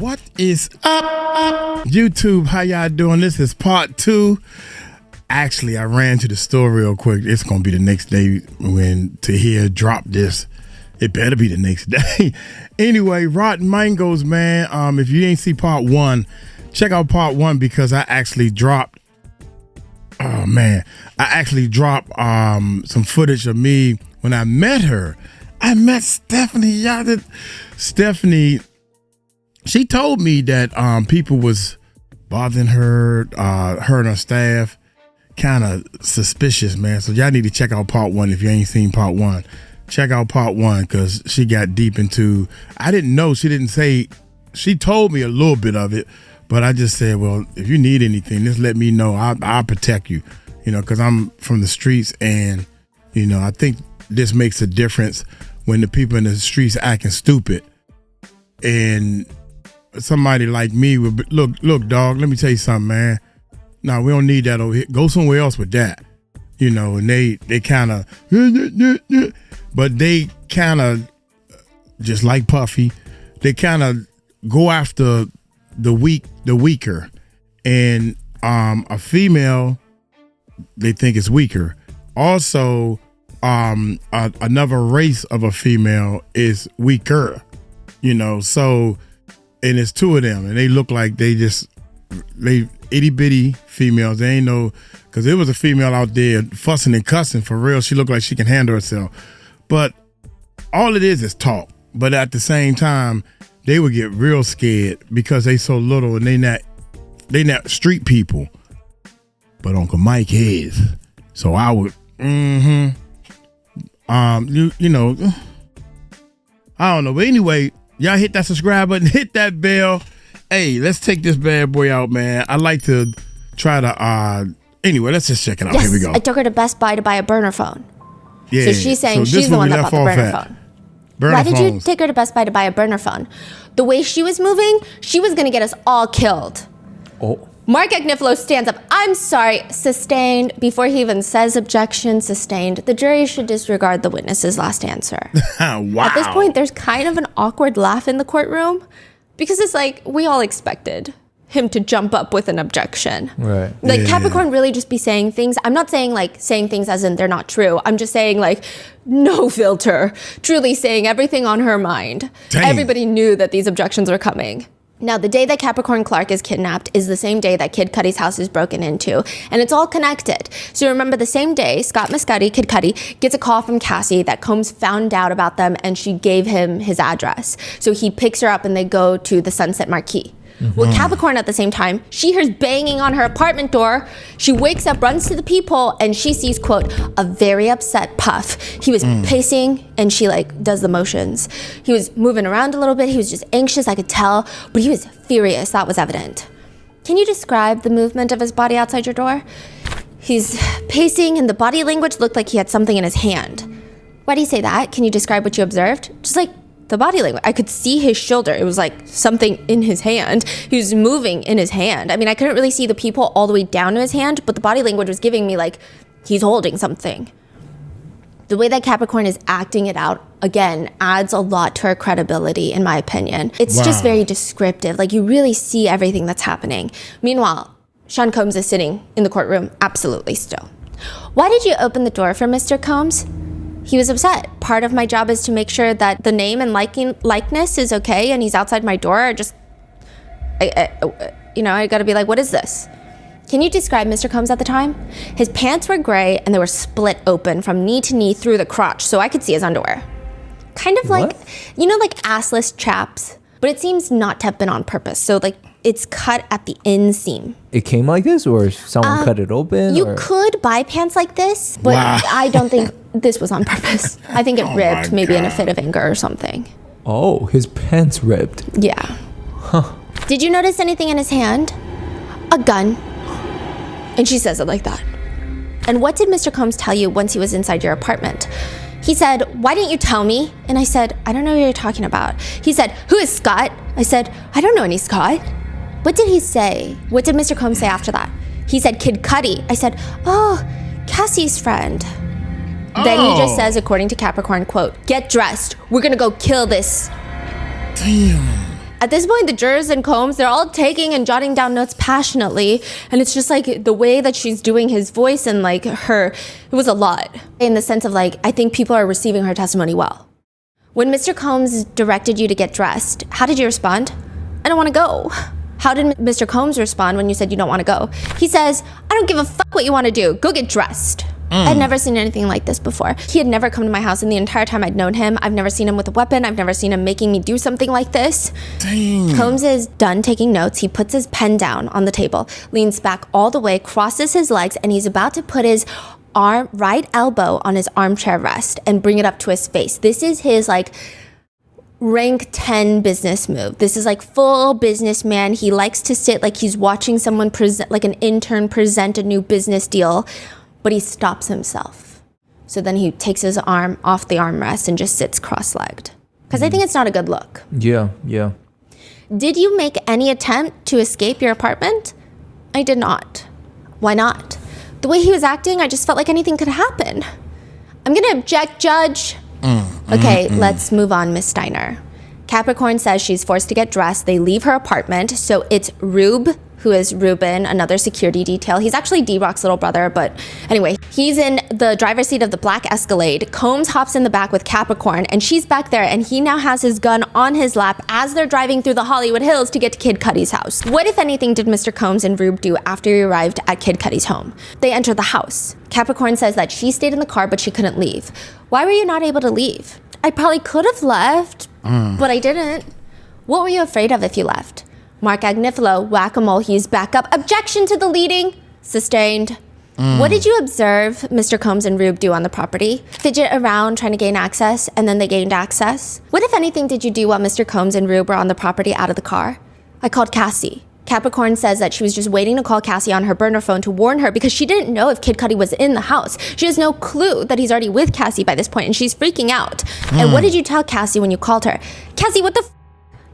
What is up, YouTube? How y'all doing? This is part 2. Actually, I ran to the store real quick. It's gonna be the next day when Tahir drop this. It better be the next day. Anyway, Rotten Mangoes, man. If you ain't see part 1, check out part 1 because I actually dropped. Oh man, I actually dropped some footage of me when I met her. I met Stephanie. Stephanie. She told me that people was bothering her, her and her staff, kind of suspicious, man. So y'all need to check out part 1 if you ain't seen part 1. Check out part 1 because she got deep into. I didn't know. She didn't say. She told me a little bit of it, but I just said, well, if you need anything, just let me know. I'll protect you, because I'm from the streets, and I think this makes a difference when the people in the streets acting stupid, and somebody like me would look, dog, let me tell you something, man. No, we don't need that over here. Go somewhere else with that. And they kind of, but they kind of, just like Puffy, they kind of go after the weaker. And a female, they think is weaker. Also, another race of a female is weaker, so. And it's 2 of them, and they look like they itty bitty females. They ain't no, because there was a female out there fussing and cussing for real. She looked like she can handle herself, but all it is talk. But at the same time, they would get real scared because they so little and they not street people. But Uncle Mike is, so I would, I don't know, but anyway. Y'all hit that subscribe button, hit that bell. Hey, let's take this bad boy out, man. I like to try to, anyway, let's just check it out. Yes, here we go. I took her to Best Buy to buy a burner phone. Yeah. So she's saying she's the one that bought the burner phone. Why did you take her to Best Buy to buy a burner phone? The way she was moving, she was going to get us all killed. Oh. Mark Agnifilo stands up. I'm sorry, sustained. Before he even says objection, sustained. The jury should disregard the witness's last answer. Wow. At this point, there's kind of an awkward laugh in the courtroom because it's like we all expected him to jump up with an objection. Right. Like Capricorn really just be saying things. I'm not saying saying things as in they're not true. I'm just saying no filter, truly saying everything on her mind. Dang. Everybody knew that these objections were coming. Now, the day that Capricorn Clark is kidnapped is the same day that Kid Cudi's house is broken into, and it's all connected. So remember, the same day, Scott Muscati, Kid Cudi, gets a call from Cassie that Combs found out about them, and she gave him his address. So he picks her up, and they go to the Sunset Marquee. Mm-hmm. Well, Capricorn, at the same time, she hears banging on her apartment door. She wakes up, runs to the peephole, and she sees, quote, a very upset Puff. He was pacing, and she does the motions. He was moving around a little bit. He was just anxious, I could tell, but he was furious. That was evident. Can you describe the movement of his body outside your door? He's pacing, and the body language looked like he had something in his hand. Why do you say that? Can you describe what you observed? Just the body language. I could see his shoulder. It was like something in his hand. He was moving in his hand. I mean, I couldn't really see the peephole all the way down to his hand, but the body language was giving me he's holding something. The way that Capricorn is acting it out, again, adds a lot to her credibility, in my opinion. It's just very descriptive. You really see everything that's happening. Meanwhile, Sean Combs is sitting in the courtroom, absolutely still. Why did you open the door for Mr. Combs? He was upset. Part of my job is to make sure that the name and likeness is okay, and he's outside my door. I gotta be what is this? Can you describe Mr. Combs at the time? His pants were gray, and they were split open from knee to knee through the crotch, so I could see his underwear. Kind of assless chaps, but it seems not to have been on purpose. So it's cut at the inseam. It came like this, or someone cut it open? You could buy pants like this, but I don't think this was on purpose. I think it ripped, maybe in a fit of anger or something. Oh, his pants ripped. Yeah. Huh. Did you notice anything in his hand? A gun. And she says it like that. And what did Mr. Combs tell you once he was inside your apartment? He said, why didn't you tell me? And I said, I don't know what you're talking about. He said, who is Scott? I said, I don't know any Scott. What did he say? What did Mr. Combs say after that? He said, Kid Cudi. I said, oh, Cassie's friend. Then he just says, according to Capricorn, quote, get dressed. We're going to go kill this. Damn. At this point, the jurors and Combs, they're all taking and jotting down notes passionately. And it's just like the way that she's doing his voice and like it was a lot. In the sense of like, I think people are receiving her testimony well. When Mr. Combs directed you to get dressed, how did you respond? I don't want to go. How did Mr. Combs respond when you said you don't want to go? He says, I don't give a fuck what you want to do. Go get dressed. I'd never seen anything like this before. He had never come to my house in the entire time I'd known him. I've never seen him with a weapon. I've never seen him making me do something like this. Dang. Combs is done taking notes. He puts his pen down on the table, leans back all the way, crosses his legs, and he's about to put his right elbow on his armchair rest and bring it up to his face. This is his like rank 10 business move. This is like full businessman. He likes to sit like he's watching someone present, like an intern present a new business deal, but he stops himself. So then he takes his arm off the armrest and just sits cross-legged. Because I think it's not a good look. Yeah. Did you make any attempt to escape your apartment? I did not. Why not? The way he was acting, I just felt like anything could happen. I'm gonna object, Judge. Okay, let's move on, Miss Steiner. Capricorn says she's forced to get dressed. They leave her apartment. So it's Rube, who is Ruben, another security detail. He's actually D-Rock's little brother, but anyway, he's in the driver's seat of the black Escalade. Combs hops in the back with Capricorn, and she's back there, and he now has his gun on his lap as they're driving through the Hollywood Hills to get to Kid Cudi's house. What, if anything, did Mr. Combs and Rube do after he arrived at Kid Cudi's home? They enter the house. Capricorn says that she stayed in the car, but she couldn't leave. Why were you not able to leave? I probably could have left, but I didn't. What were you afraid of if you left? Mark Agnifilo, whack-a-mole, he's back up. Objection to the leading. Sustained. What did you observe Mr. Combs and Rube do on the property? Fidget around trying to gain access, and then they gained access? What, if anything, did you do while Mr. Combs and Rube were on the property out of the car? I called Cassie. Capricorn says that she was just waiting to call Cassie on her burner phone to warn her because she didn't know if Kid Cudi was in the house. She has no clue that he's already with Cassie by this point, and she's freaking out. And what did you tell Cassie when you called her? Cassie, what the f?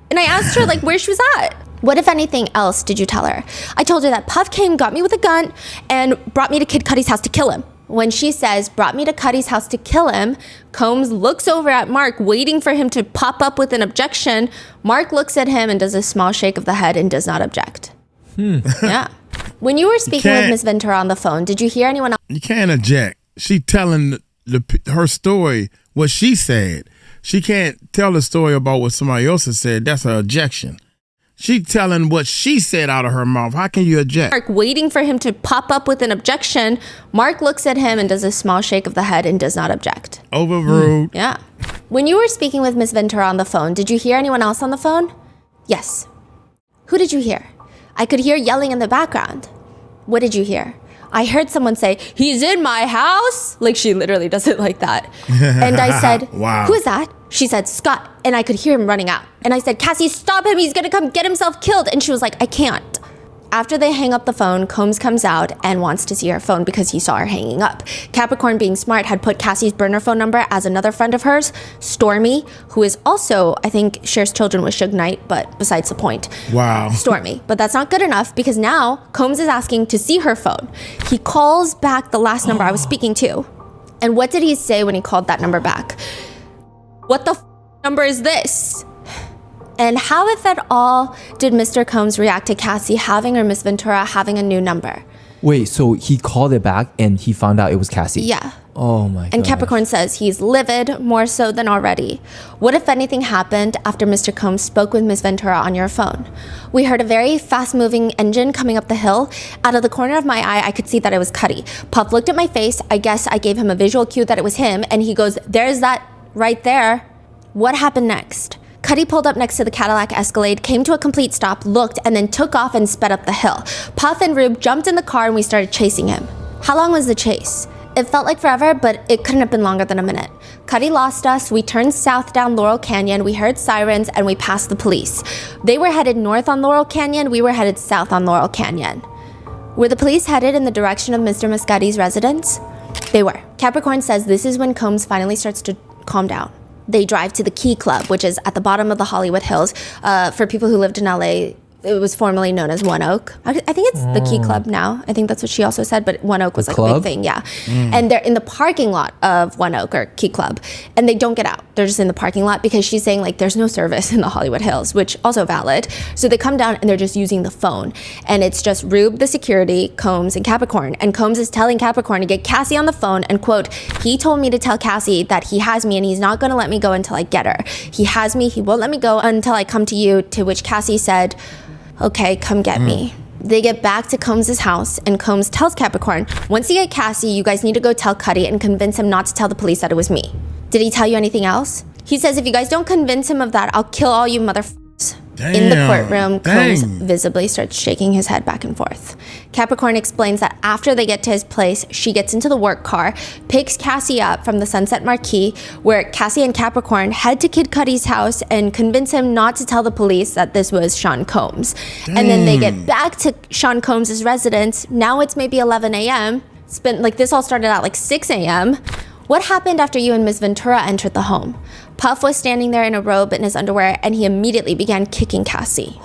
And I asked her like where she was at. What, if anything, else did you tell her? I told her that Puff came, got me with a gun, and brought me to Kid Cudi's house to kill him. When she says, brought me to Cudi's house to kill him, Combs looks over at Mark, waiting for him to pop up with an objection. Mark looks at him and does a small shake of the head and does not object. Yeah. When you were speaking with Miss Ventura on the phone, did you hear anyone else? You can't object. She telling her story, what she said. She can't tell the story about what somebody else has said. That's her objection. She telling what she said out of her mouth. How can you object? Mark waiting for him to pop up with an objection. Mark looks at him and does a small shake of the head and does not object. Overruled. Yeah. When you were speaking with Miss Ventura on the phone, did you hear anyone else on the phone? Yes. Who did you hear? I could hear yelling in the background. What did you hear? I heard someone say, he's in my house. Like she literally does it like that. And I said, wow. Who is that? She said, Scott. And I could hear him running out. And I said, Cassie, stop him. He's going to come get himself killed. And she was like, I can't. After they hang up the phone, Combs comes out and wants to see her phone because he saw her hanging up. Capricorn, being smart, had put Cassie's burner phone number as another friend of hers, Stormy, who is also, I think, shares children with Suge Knight, but besides the point. Wow. Stormy. But that's not good enough because now Combs is asking to see her phone. He calls back the last number I was speaking to. And what did he say when he called that number back? What the number is this? And how, if at all, did Mr. Combs react to Cassie having or Miss Ventura having a new number? Wait, so he called it back and he found out it was Cassie? Yeah. Oh my god. And Capricorn says he's livid, more so than already. What, if anything, happened after Mr. Combs spoke with Miss Ventura on your phone? We heard a very fast-moving engine coming up the hill. Out of the corner of my eye, I could see that it was Cudi. Puff looked at my face. I guess I gave him a visual cue that it was him, and he goes, there's that right there. What happened next? Cudi pulled up next to the Cadillac Escalade, came to a complete stop, looked, and then took off and sped up the hill. Puff and Rube jumped in the car and we started chasing him. How long was the chase? It felt like forever, but it couldn't have been longer than a minute. Cudi lost us, we turned south down Laurel Canyon, we heard sirens, and we passed the police. They were headed north on Laurel Canyon, we were headed south on Laurel Canyon. Were the police headed in the direction of Mr. Muscati's residence? They were. Capricorn says this is when Combs finally starts to calm down. They drive to the Key Club, which is at the bottom of the Hollywood Hills. For people who lived in LA It was formerly known as One Oak. I think it's the Key Club now. I think that's what she also said, but One Oak was like a big thing, yeah. And they're in the parking lot of One Oak or Key Club, and they don't get out. They're just in the parking lot because she's saying like there's no service in the Hollywood Hills, which also valid. So they come down and they're just using the phone, and it's just Rube, the security, Combs, and Capricorn. And Combs is telling Capricorn to get Cassie on the phone and quote, "He told me to tell Cassie that he has me and he's not going to let me go until I get her. He has me, he won't let me go until I come to you," to which Cassie said, "Okay, come get me." They get back to Combs' house, and Combs tells Capricorn, "Once you get Cassie, you guys need to go tell Cudi and convince him not to tell the police that it was me." Did he tell you anything else? He says, "If you guys don't convince him of that, I'll kill all you motherfuckers." In the courtroom, Combs visibly starts shaking his head back and forth. Capricorn explains that after they get to his place, she gets into the work car, picks Cassie up from the Sunset Marquee, where Cassie and Capricorn head to Kid Cudi's house and convince him not to tell the police that this was Sean Combs. And then they get back to Sean Combs' residence. Now it's maybe 11 a.m. It's been like this all started at like 6 a.m. What happened after you and Ms. Ventura entered the home? Puff was standing there in a robe in his underwear, and he immediately began kicking Cassie.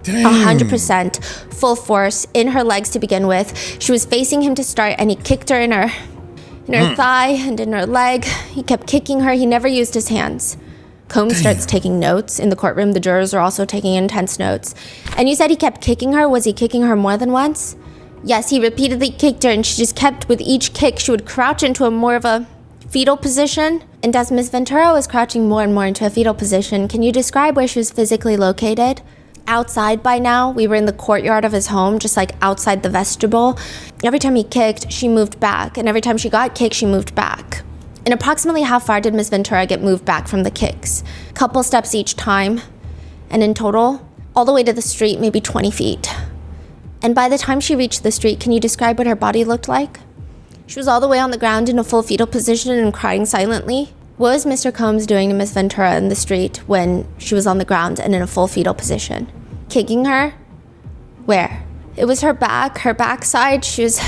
100% full force in her legs to begin with. She was facing him to start, and he kicked her in her thigh and in her leg. He kept kicking her. He never used his hands. Combs starts taking notes in the courtroom. The jurors are also taking intense notes. And you said he kept kicking her. Was he kicking her more than once? Yes, he repeatedly kicked her, and she just kept, with each kick, she would crouch into a more of a fetal position. And as Ms. Ventura was crouching more and more into a fetal position, can you describe where she was physically located? Outside by now. We were in the courtyard of his home, just like outside the vestibule. Every time he kicked, she moved back. And every time she got kicked, she moved back. And approximately how far did Ms. Ventura get moved back from the kicks? Couple steps each time. And in total, all the way to the street, maybe 20 feet. And by the time she reached the street, can you describe what her body looked like? She was all the way on the ground in a full fetal position and crying silently. What was Mr. Combs doing to Miss Ventura in the street when she was on the ground and in a full fetal position? Kicking her? Where? It was her back, her backside. She was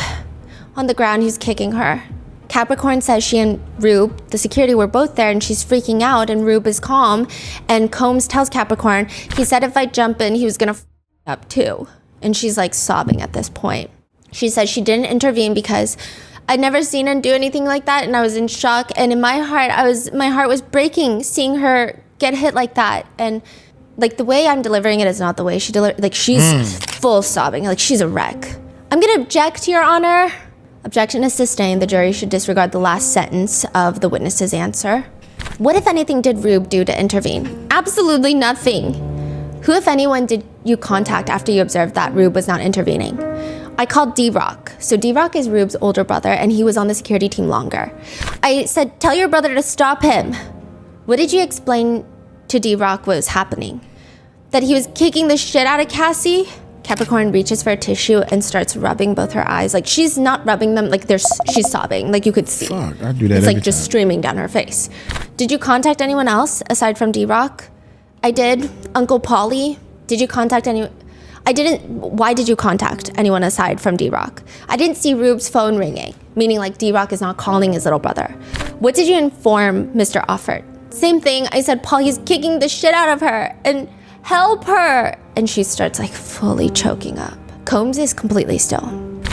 on the ground. He was kicking her. Capricorn says she and Rube, the security, were both there, and she's freaking out, and Rube is calm. And Combs tells Capricorn, he said if I jump in, he was gonna up too. And she's like sobbing at this point. She says she didn't intervene because I'd never seen him do anything like that, and I was in shock. And in my heart, my heart was breaking seeing her get hit like that. And like the way I'm delivering it is not the way she delivered. Like she's full sobbing, like she's a wreck. I'm gonna object, Your Honor. Objection is sustained. The jury should disregard the last sentence of the witness's answer. What, if anything, did Rube do to intervene? Absolutely nothing. Who, if anyone, did you contact after you observed that Rube was not intervening? I called D-Rock. So D-Rock is Rube's older brother, and he was on the security team longer. I said, tell your brother to stop him. What did you explain to D-Rock what was happening? That he was kicking the shit out of Cassie? Capricorn reaches for a tissue and starts rubbing both her eyes. Like she's not rubbing them, like she's sobbing, like you could see. Fuck, I do that. It's every like just time. streaming down her face. Did you contact anyone else aside from D-Rock? I did. Uncle Paulie. Did you contact anyone? I didn't. Why did you contact anyone aside from D-Rock? I didn't see Rube's phone ringing, meaning like D-Rock is not calling his little brother. What did you inform Mr. Offert? Same thing. I said, Paulie's kicking the shit out of her and help her. And she starts like fully choking up. Combs is completely still.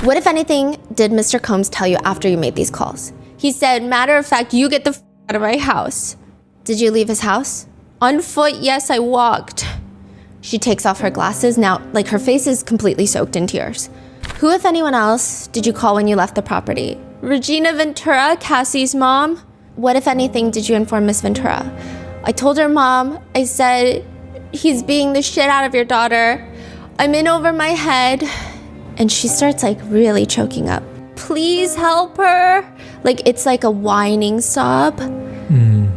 What, if anything, did Mr. Combs tell you after you made these calls? He said, matter of fact, you get the f out of my house. Did you leave his house? On foot, yes, I walked. She takes off her glasses. Now, like her face is completely soaked in tears. Who, if anyone else, did you call when you left the property? Regina Ventura, Cassie's mom. What, if anything, did you inform Miss Ventura? I told her mom, I said, he's beating the shit out of your daughter. I'm in over my head. And she starts like really choking up. Please help her. Like it's like a whining sob.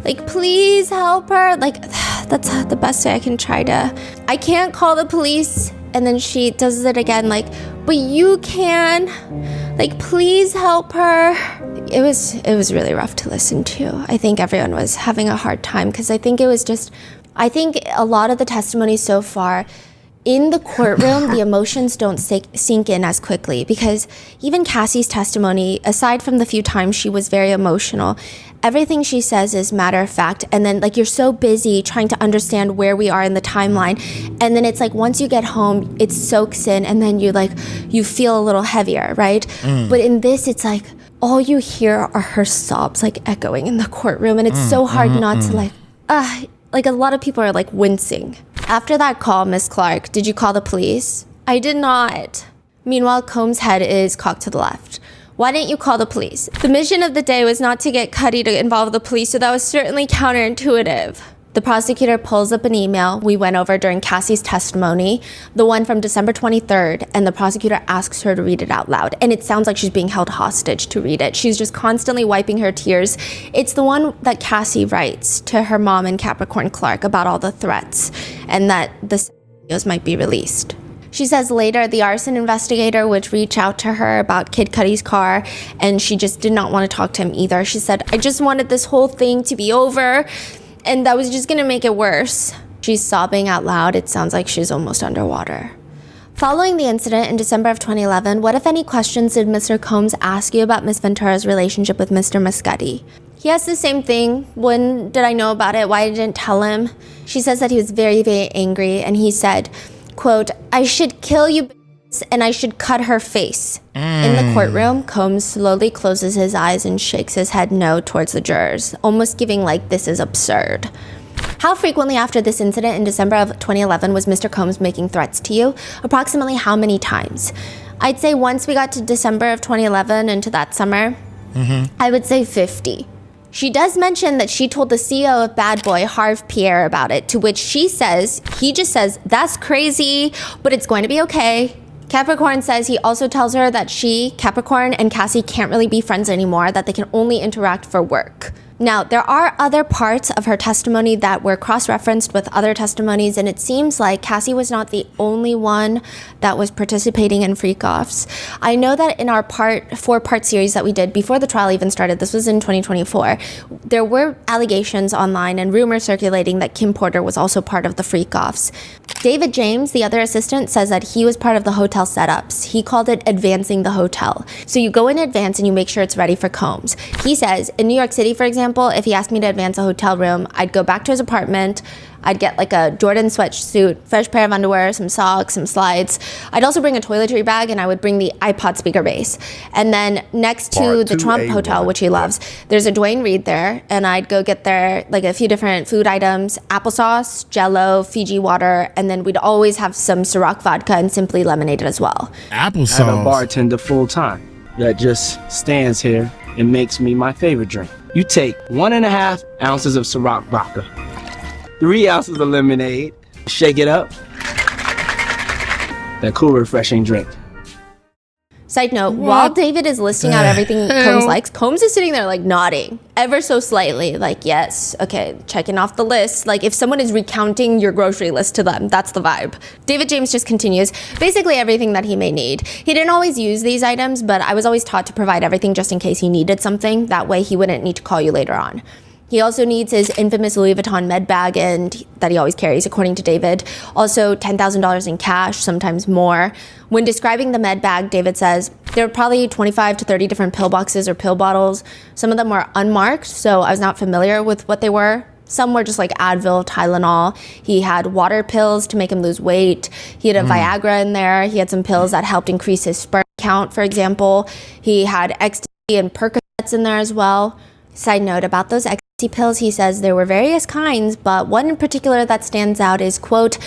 Like, please help her. Like, that's the best way I can try to. I can't call the police. And then she does it again, like, but you can. Like, please help her. It was really rough to listen to. I think everyone was having a hard time because I think a lot of the testimony so far In the courtroom, the emotions don't sink in as quickly because even Cassie's testimony, aside from the few times she was very emotional, everything she says is matter of fact. And then like you're so busy trying to understand where we are in the timeline. And then it's like once you get home, it soaks in and then you feel a little heavier, right? But in this, it's like all you hear are her sobs like echoing in the courtroom. And it's so hard not to like a lot of people are like wincing. After that call, Miss Clark, did you call the police? I did not. Meanwhile, Combs' head is cocked to the left. Why didn't you call the police? The mission of the day was not to get Cudi to involve the police, so that was certainly counterintuitive. The prosecutor pulls up an email we went over during Cassie's testimony, the one from December 23rd, and the prosecutor asks her to read it out loud. And it sounds like she's being held hostage to read it. She's just constantly wiping her tears. It's the one that Cassie writes to her mom and Capricorn Clark about all the threats and that the videos might be released. She says later the arson investigator would reach out to her about Kid Cudi's car, and she just did not want to talk to him either. She said, I just wanted this whole thing to be over, and that was just gonna make it worse. She's sobbing out loud. It sounds like she's almost underwater. Following the incident in December of 2011, what if any questions did Mr. Combs ask you about Miss Ventura's relationship with Mr. Cudi? He asked the same thing. When did I know about it? Why didn't I tell him? She says that he was very, very angry, and he said, quote, I should kill you and I should cut her face. In the courtroom, Combs slowly closes his eyes and shakes his head no towards the jurors, almost giving like this is absurd. How frequently after this incident in December of 2011 was Mr. Combs making threats to you? Approximately how many times? I'd say once we got to December of 2011 into that summer, I would say 50. She does mention that she told the CEO of Bad Boy, Harv Pierre, about it, to which he just says, that's crazy, but it's going to be okay. Capricorn says he also tells her that she, Capricorn, and Cassie can't really be friends anymore, that they can only interact for work. Now, there are other parts of her testimony that were cross-referenced with other testimonies, and it seems like Cassie was not the only one that was participating in freak-offs. I know that in our four-part series that we did before the trial even started, this was in 2024, there were allegations online and rumors circulating that Kim Porter was also part of the freak-offs. David James, the other assistant, says that he was part of the hotel setups. He called it advancing the hotel. So you go in advance and you make sure it's ready for Combs. He says, in New York City, for example, if he asked me to advance a hotel room, I'd go back to his apartment, I'd get like a Jordan sweatsuit, fresh pair of underwear, some socks, some slides. I'd also bring a toiletry bag, and I would bring the iPod speaker base. And then next to the Trump Hotel, which he loves, there's a Dwayne Reed there, and I'd go get there like a few different food items, applesauce, Jell-O, Fiji water, and then we'd always have some Ciroc vodka and Simply lemonade as well. Applesauce. I have a bartender full time that just stands here and makes me my favorite drink. You take 1.5 ounces of Ciroc vodka, 3 ounces of lemonade, shake it up, that cool, refreshing drink. Side note, while David is listing out everything Combs likes, Combs is sitting there like nodding ever so slightly, like, yes, okay, checking off the list. Like if someone is recounting your grocery list to them, that's the vibe. David James just continues, basically everything that he may need. He didn't always use these items, but I was always taught to provide everything just in case he needed something. That way he wouldn't need to call you later on. He also needs his infamous Louis Vuitton med bag that he always carries, according to David. Also, $10,000 in cash, sometimes more. When describing the med bag, David says, there were probably 25 to 30 different pill boxes or pill bottles. Some of them were unmarked, so I was not familiar with what they were. Some were just like Advil, Tylenol. He had water pills to make him lose weight. He had a Viagra in there. He had some pills that helped increase his sperm count, for example. He had ecstasy and Percocets in there as well. Side note about those ecstasy pills, he says there were various kinds, but one in particular that stands out is, quote,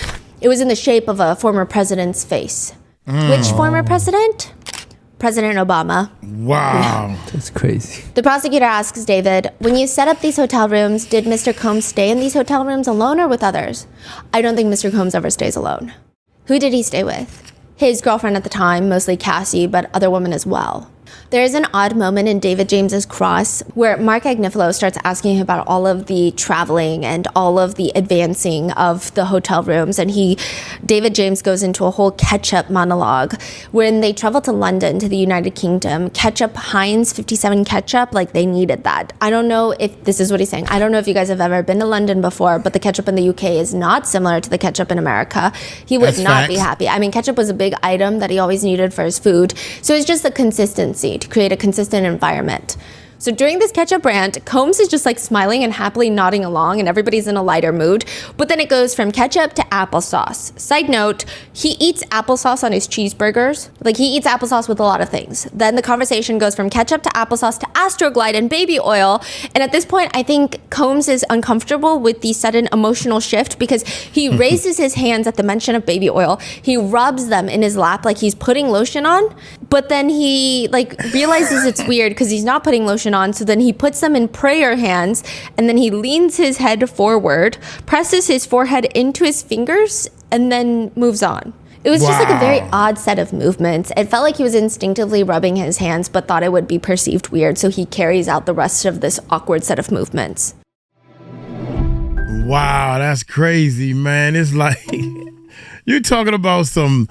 it was in the shape of a former president's face. Which former president? President Obama. Wow. That's crazy. The prosecutor asks David, when you set up these hotel rooms, did Mr. Combs stay in these hotel rooms alone or with others? I don't think Mr. Combs ever stays alone. Who did he stay with? His girlfriend at the time, mostly Cassie, but other women as well. There's an odd moment in David James's Cross where Mark Agnifilo starts asking him about all of the traveling and all of the advancing of the hotel rooms. And David James goes into a whole ketchup monologue. When they travel to London, to the United Kingdom, ketchup, Heinz 57 ketchup, like they needed that. I don't know if this is what he's saying. I don't know if you guys have ever been to London before, but the ketchup in the UK is not similar to the ketchup in America. He would not be happy. I mean, ketchup was a big item that he always needed for his food. So it's just the consistency to create a consistent environment. So during this ketchup rant, Combs is just like smiling and happily nodding along and everybody's in a lighter mood. But then it goes from ketchup to applesauce. Side note, he eats applesauce on his cheeseburgers. Like he eats applesauce with a lot of things. Then the conversation goes from ketchup to applesauce to Astroglide and baby oil. And at this point, I think Combs is uncomfortable with the sudden emotional shift because he raises his hands at the mention of baby oil. He rubs them in his lap like he's putting lotion on. But then he like realizes it's weird because he's not putting lotion on. So then he puts them in prayer hands and then he leans his head forward, presses his forehead into his fingers, and then moves on. It was just like a very odd set of movements. It felt like he was instinctively rubbing his hands, but thought it would be perceived weird. So he carries out the rest of this awkward set of movements. Wow, that's crazy, man. It's like you're talking about some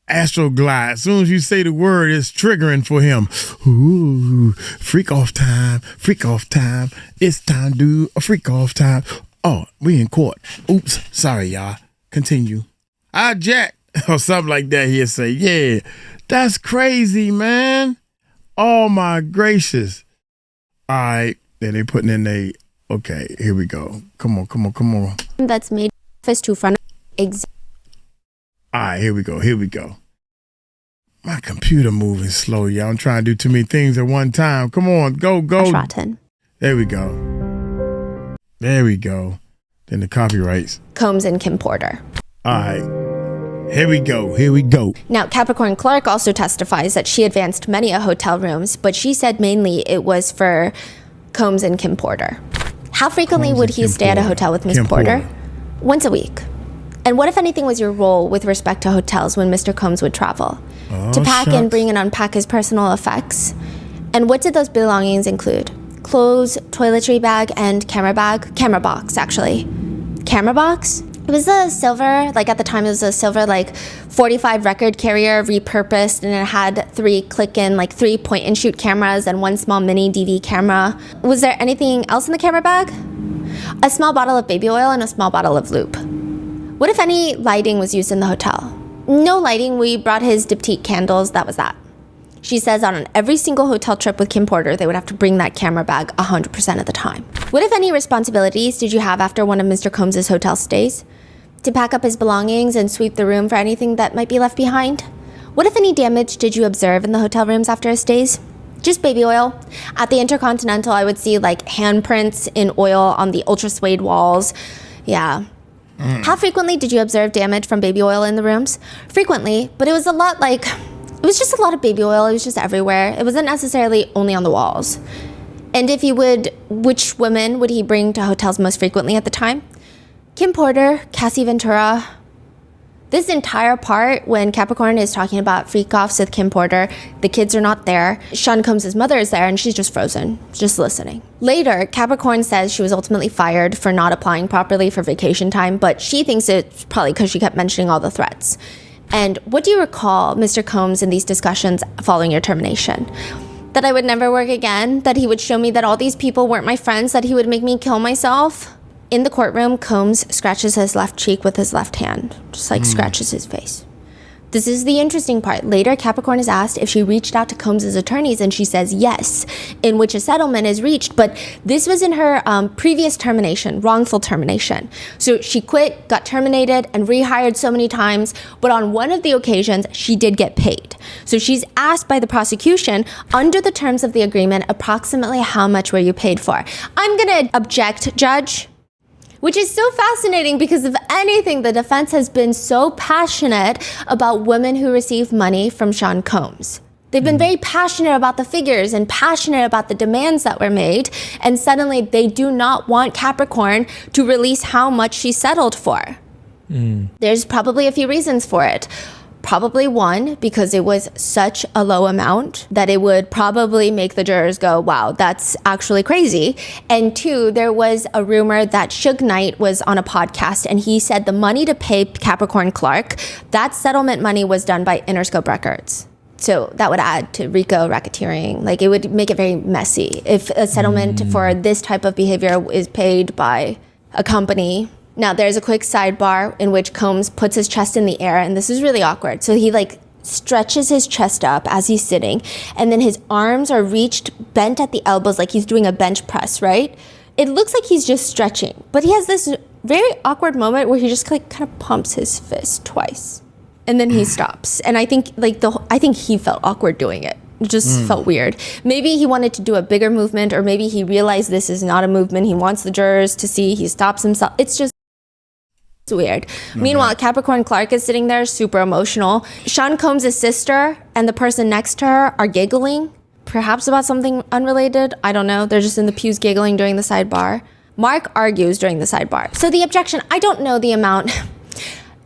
Astroglide. As soon as you say the word, it's triggering for him. Ooh, freak off time. It's time to do a freak off time. Oh, we in court. Oops, sorry, y'all. Continue. I Jack, or something like that. He'll say, yeah, that's crazy, man. Oh my gracious. All right, then they putting in okay, here we go. Come on. That's made fist to front. All right, here we go. My computer moving slow, y'all. I'm trying to do too many things at one time. Come on, go. Rotten. There we go. Then the copyrights. Combs and Kim Porter. All right, here we go. Now, Capricorn Clark also testifies that she advanced many a hotel rooms, but she said mainly it was for Combs and Kim Porter. How frequently would he stay at a hotel with Miss Porter? Once a week. And what, if anything, was your role with respect to hotels when Mr. Combs would travel? To pack and bring and unpack his personal effects? And what did those belongings include? Clothes, toiletry bag, and camera bag? Camera box, actually. Camera box? It was a silver, like at the time it was a silver, like 45 record carrier repurposed, and it had 3 click-in, like 3 point-and-shoot cameras and 1 small mini DV camera. Was there anything else in the camera bag? A small bottle of baby oil and a small bottle of lube. What, if any, lighting was used in the hotel? No lighting. We brought his diptyque candles. That was that. She says on every single hotel trip with Kim Porter, they would have to bring that camera bag 100% of the time. What, if any, responsibilities did you have after one of Mr. Combs' hotel stays? To pack up his belongings and sweep the room for anything that might be left behind? What, if any, damage did you observe in the hotel rooms after his stays? Just baby oil. At the Intercontinental, I would see like handprints in oil on the ultra suede walls. Yeah. How frequently did you observe damage from baby oil in the rooms? Frequently, but it was just a lot of baby oil. It was just everywhere. It wasn't necessarily only on the walls. And if he would, which women would he bring to hotels most frequently at the time? Kim Porter, Cassie Ventura. This entire part, when Capricorn is talking about freak-offs with Kim Porter, the kids are not there. Sean Combs' mother is there, and she's just frozen, just listening. Later, Capricorn says she was ultimately fired for not applying properly for vacation time, but she thinks it's probably because she kept mentioning all the threats. And what do you recall, Mr. Combs, in these discussions following your termination? That I would never work again? That he would show me that all these people weren't my friends? That he would make me kill myself? In the courtroom, Combs scratches his left cheek with his left hand, just like scratches his face. This is the interesting part. Later, Capricorn is asked if she reached out to Combs' attorneys, and she says yes, in which a settlement is reached. But this was in her previous termination, wrongful termination. So she quit, got terminated, and rehired so many times. But on one of the occasions, she did get paid. So she's asked by the prosecution, under the terms of the agreement, approximately how much were you paid for? I'm going to object, Judge. Which is so fascinating because, if anything, the defense has been so passionate about women who receive money from Sean Combs. They've been very passionate about the figures and passionate about the demands that were made, and suddenly they do not want Capricorn to release how much she settled for. There's probably a few reasons for it. Probably one, because it was such a low amount that it would probably make the jurors go, wow, that's actually crazy. And two, there was a rumor that Suge Knight was on a podcast and he said the money to pay Capricorn Clark, that settlement money was done by Interscope Records. So that would add to RICO racketeering. Like, it would make it very messy if a settlement for this type of behavior is paid by a company. Now, there's a quick sidebar in which Combs puts his chest in the air, and this is really awkward. So he stretches his chest up as he's sitting, and then his arms are bent at the elbows like he's doing a bench press, right? It looks like he's just stretching, but he has this very awkward moment where he just kind of pumps his fist twice, and then he stops. And I think I think he felt awkward doing it. It just felt weird. Maybe he wanted to do a bigger movement, or maybe he realized this is not a movement he wants the jurors to see. He stops himself. It's weird. Meanwhile, Capricorn Clark is sitting there super emotional. Sean Combs' sister and the person next to her are giggling, perhaps about something unrelated. I don't know. They're just in the pews giggling during the sidebar. Mark argues during the sidebar. So the objection, I don't know the amount.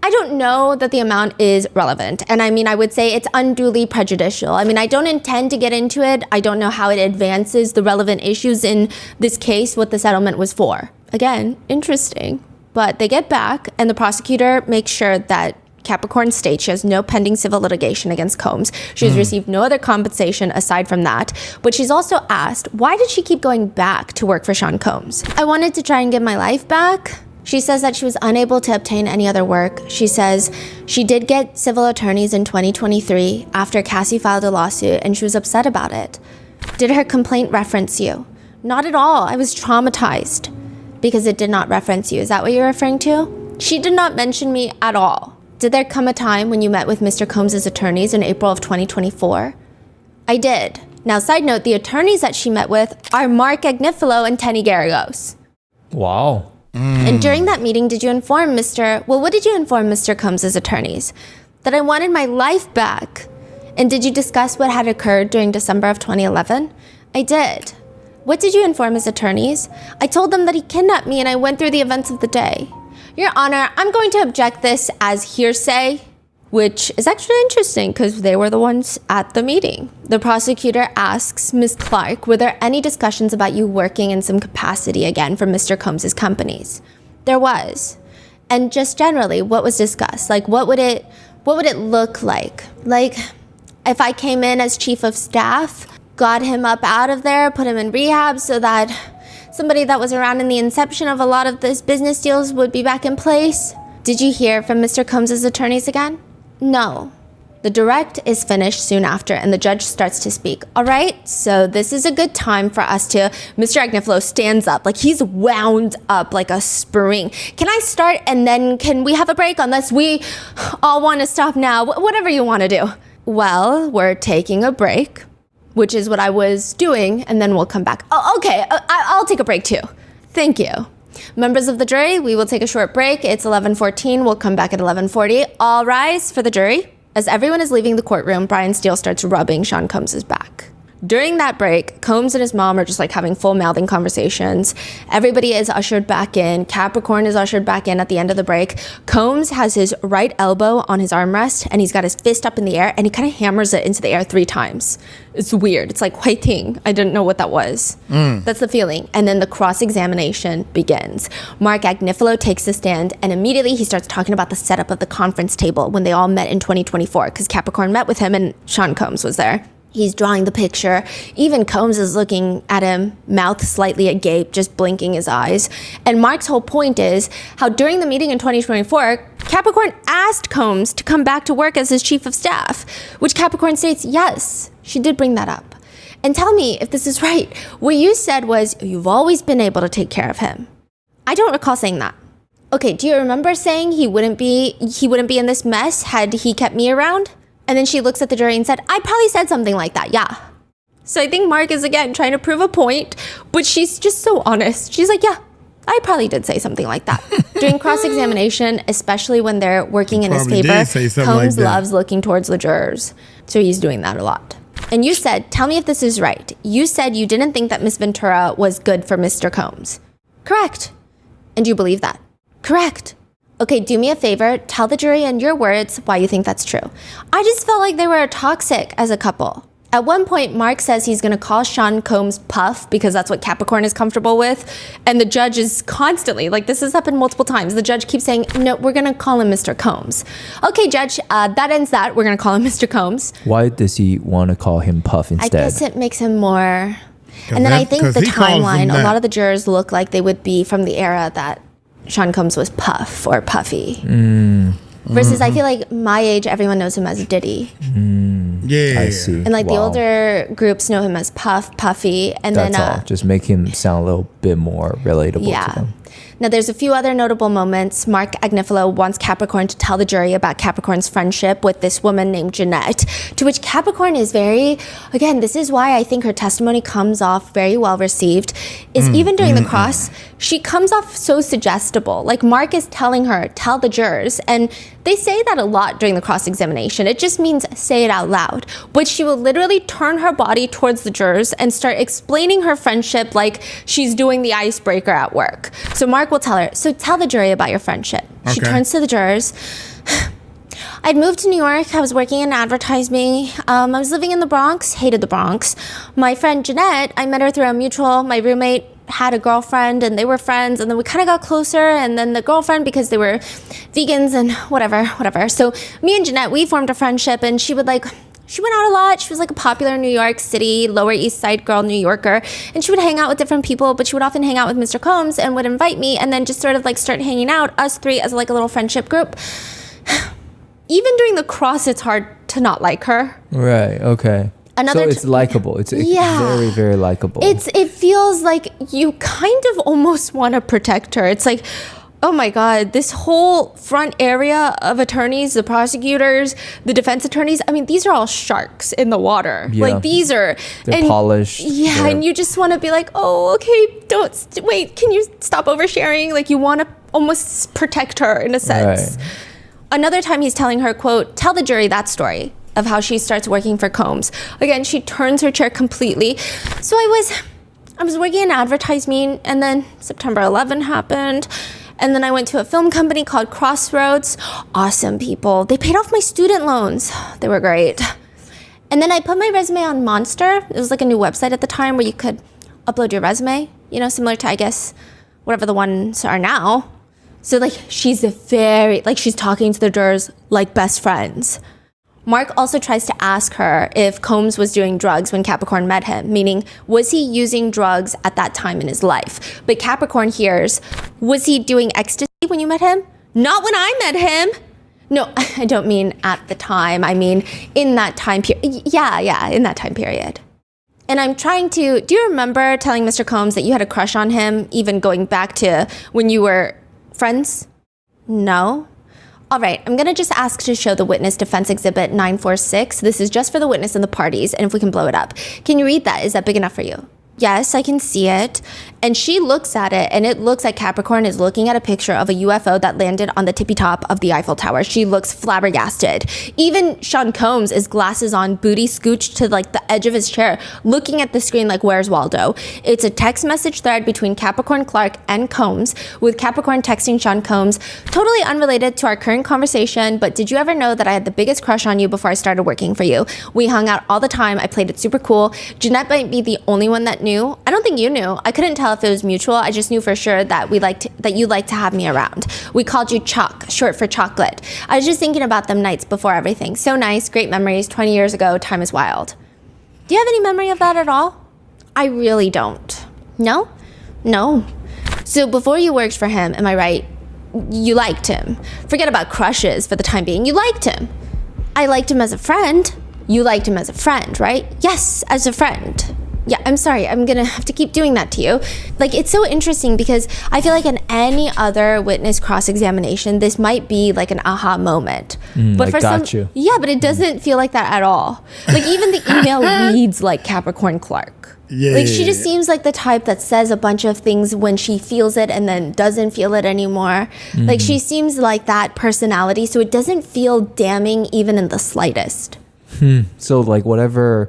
I don't know that the amount is relevant. And I mean, I would say it's unduly prejudicial. I mean, I don't intend to get into it. I don't know how it advances the relevant issues in this case, what the settlement was for. Again, interesting. But they get back, and the prosecutor makes sure that Capricorn states she has no pending civil litigation against Combs. She has received no other compensation aside from that. But she's also asked, why did she keep going back to work for Sean Combs? I wanted to try and get my life back. She says that she was unable to obtain any other work. She says she did get civil attorneys in 2023 after Cassie filed a lawsuit, and she was upset about it. Did her complaint reference you? Not at all. I was traumatized because it did not reference you. Is that what you're referring to? She did not mention me at all. Did there come a time when you met with Mr. Combs' attorneys in April of 2024? I did. Now, side note, the attorneys that she met with are Mark Agnifilo and Tenny Garagos. Wow. And during that meeting, what did you inform Mr. Combs' attorneys? That I wanted my life back. And did you discuss what had occurred during December of 2011? I did. What did you inform his attorneys? I told them that he kidnapped me and I went through the events of the day. Your Honor, I'm going to object this as hearsay, which is actually interesting because they were the ones at the meeting. The prosecutor asks Ms. Clark, were there any discussions about you working in some capacity again for Mr. Combs' companies? There was. And just generally, what was discussed? Like, what would it look like? Like, if I came in as chief of staff, got him up out of there, put him in rehab so that somebody that was around in the inception of a lot of this business deals would be back in place. Did you hear from Mr. Combs' attorneys again? No. The direct is finished soon after, and the judge starts to speak. All right, so this is a good time for us to... Mr. Agnifilo stands up, like he's wound up like a spring. Can I start, and then can we have a break unless we all want to stop now? Whatever you want to do. Well, we're taking a break, which is what I was doing, and then we'll come back. Oh, okay, I'll take a break too. Thank you. Members of the jury, we will take a short break. It's 11:14. We'll come back at 11:40. All rise for the jury. As everyone is leaving the courtroom, Brian Steele starts rubbing Sean Combs' back. During that break, Combs and his mom are just like having full mouthing conversations. Everybody is ushered back in. Capricorn is ushered back in at the end of the break. Combs has his right elbow on his armrest and he's got his fist up in the air and he kind of hammers it into the air 3 times. It's weird. It's like waiting. I didn't know what that was. That's the feeling. And then the cross-examination begins. Mark Agnifilo takes the stand and immediately he starts talking about the setup of the conference table when they all met in 2024 because Capricorn met with him and Sean Combs was there. He's drawing the picture. Even Combs is looking at him, mouth slightly agape, just blinking his eyes. And Mark's whole point is how during the meeting in 2024, Capricorn asked Combs to come back to work as his chief of staff, which Capricorn states, yes, she did bring that up. And tell me if this is right. What you said was, you've always been able to take care of him. I don't recall saying that. Okay, do you remember saying he wouldn't be in this mess had he kept me around? And then she looks at the jury and said, I probably said something like that, yeah. So I think Mark is, again, trying to prove a point, but she's just so honest. She's like, yeah, I probably did say something like that. During cross-examination, especially when they're working in his favor, Combs loves looking towards the jurors. So he's doing that a lot. And you said, tell me if this is right. You said you didn't think that Miss Ventura was good for Mr. Combs. Correct. And you believe that? Correct. Okay, do me a favor. Tell the jury in your words why you think that's true. I just felt like they were toxic as a couple. At one point, Mark says he's going to call Sean Combs Puff because that's what Capricorn is comfortable with. And the judge is constantly, like this has happened multiple times. The judge keeps saying, no, we're going to call him Mr. Combs. Okay, judge, that ends that. We're going to call him Mr. Combs. Why does he want to call him Puff instead? I guess it makes him more... And then I think the timeline, a lot of the jurors look like they would be from the era that Sean Combs was Puff or Puffy. Versus I feel like my age, everyone knows him as Diddy. Yeah. I see. And like the older groups know him as Puff, Puffy. And That's then all. Just make him sound a little bit more relatable to them. Now, there's a few other notable moments. Mark Agnifilo wants Capricorn to tell the jury about Capricorn's friendship with this woman named Jeanette, to which Capricorn is very, again, this is why I think her testimony comes off very well received, is even during the cross, she comes off so suggestible. Like Mark is telling her, tell the jurors, and they say that a lot during the cross-examination. It just means say it out loud, which she will literally turn her body towards the jurors and start explaining her friendship like she's doing the icebreaker at work. So Mark will tell her, so tell the jury about your friendship. She turns to the jurors. I'd moved to New York. I was working in advertising. I was living in the Bronx, hated the Bronx. My friend Jeanette, I met her through a mutual. My roommate had a girlfriend and they were friends, and then we kind of got closer, and then the girlfriend, because they were vegans and whatever. So me and Jeanette, we formed a friendship, and she went out a lot. She was like a popular New York City, Lower East Side girl, New Yorker. And she would hang out with different people, but she would often hang out with Mr. Combs and would invite me, and then just sort of like start hanging out, us three as like a little friendship group. Even during the cross, it's hard to not like her. Right, okay. So it's likable. It's very, very likable. It feels like you kind of almost want to protect her. It's like, oh my God, this whole front area of attorneys, the prosecutors, the defense attorneys, I mean, these are all sharks in the water. Yeah. Like these are... They're polished. Yeah, and you just want to be like, oh, okay, wait, can you stop oversharing? Like you want to almost protect her in a sense. Right. Another time he's telling her, quote, tell the jury that story of how she starts working for Combs. Again, she turns her chair completely. So I was working in advertising, and then September 11 happened. And then I went to a film company called Crossroads. Awesome people. They paid off my student loans. They were great. And then I put my resume on Monster. It was like a new website at the time where you could upload your resume, you know, similar to, I guess, whatever the ones are now. So like she's she's talking to the jurors like best friends. Mark also tries to ask her if Combs was doing drugs when Capricorn met him, meaning was he using drugs at that time in his life? But Capricorn hears, was he doing ecstasy when you met him? Not when I met him. No, I don't mean at the time. I mean in that time period. Yeah, in that time period. And I'm trying to, do you remember telling Mr. Combs that you had a crush on him, even going back to when you were friends? No? All right, I'm going to just ask to show the witness defense exhibit 946. This is just for the witness and the parties, and if we can blow it up. Can you read that? Is that big enough for you? Yes, I can see it. And she looks at it, and it looks like Capricorn is looking at a picture of a UFO that landed on the tippy top of the Eiffel Tower. She looks flabbergasted. Even Sean Combs is glasses on, booty scooched to like the edge of his chair, looking at the screen like, where's Waldo? It's a text message thread between Capricorn Clark and Combs, with Capricorn texting Sean Combs, totally unrelated to our current conversation, but did you ever know that I had the biggest crush on you before I started working for you? We hung out all the time. I played it super cool. Jeanette might be the only one that knew. I don't think you knew. I couldn't tell if it was mutual. I just knew for sure that you liked to have me around. We called you Choc, short for chocolate. I was just thinking about them nights before everything. So nice, great memories. 20 years ago, time is wild. Do you have any memory of that at all? I really don't. No? No. So before you worked for him, am I right? You liked him. Forget about crushes for the time being. You liked him. I liked him as a friend. You liked him as a friend, right? Yes, as a friend. Yeah, I'm sorry. I'm going to have to keep doing that to you. Like, it's so interesting because I feel like in any other witness cross-examination, this might be like an aha moment. But for some, yeah, but it doesn't feel like that at all. Like, even the email reads like Capricorn Clark. Yeah. Like, she just seems like the type that says a bunch of things when she feels it and then doesn't feel it anymore. Like, she seems like that personality, so it doesn't feel damning even in the slightest. So, like, whatever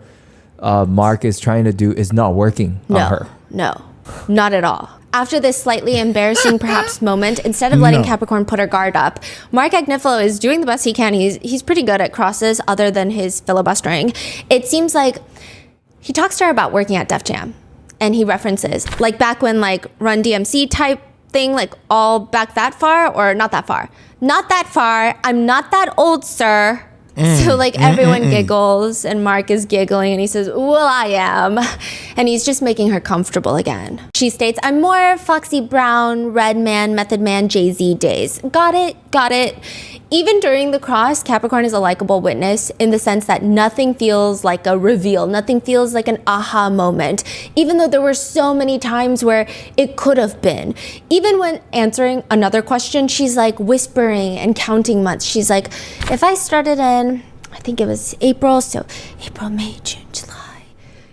Mark is trying to do is not working on her. No, not at all. After this slightly embarrassing, perhaps, moment, instead of letting Capricorn put her guard up, Mark Agnifilo is doing the best he can. He's pretty good at crosses other than his filibustering. It seems like he talks to her about working at Def Jam. And he references, like back when like Run DMC type thing, like all back that far or not that far? Not that far. I'm not that old, sir. So like everyone giggles and Mark is giggling and he says, well, I am. And he's just making her comfortable again. She states, I'm more Foxy Brown, Redman, Method Man, Jay-Z days. Got it. Even during the cross, Capricorn is a likable witness in the sense that nothing feels like a reveal. Nothing feels like an aha moment, even though there were so many times where it could have been. Even when answering another question, she's like whispering and counting months. She's like, if I started in, I think it was April, so April, May, June, July.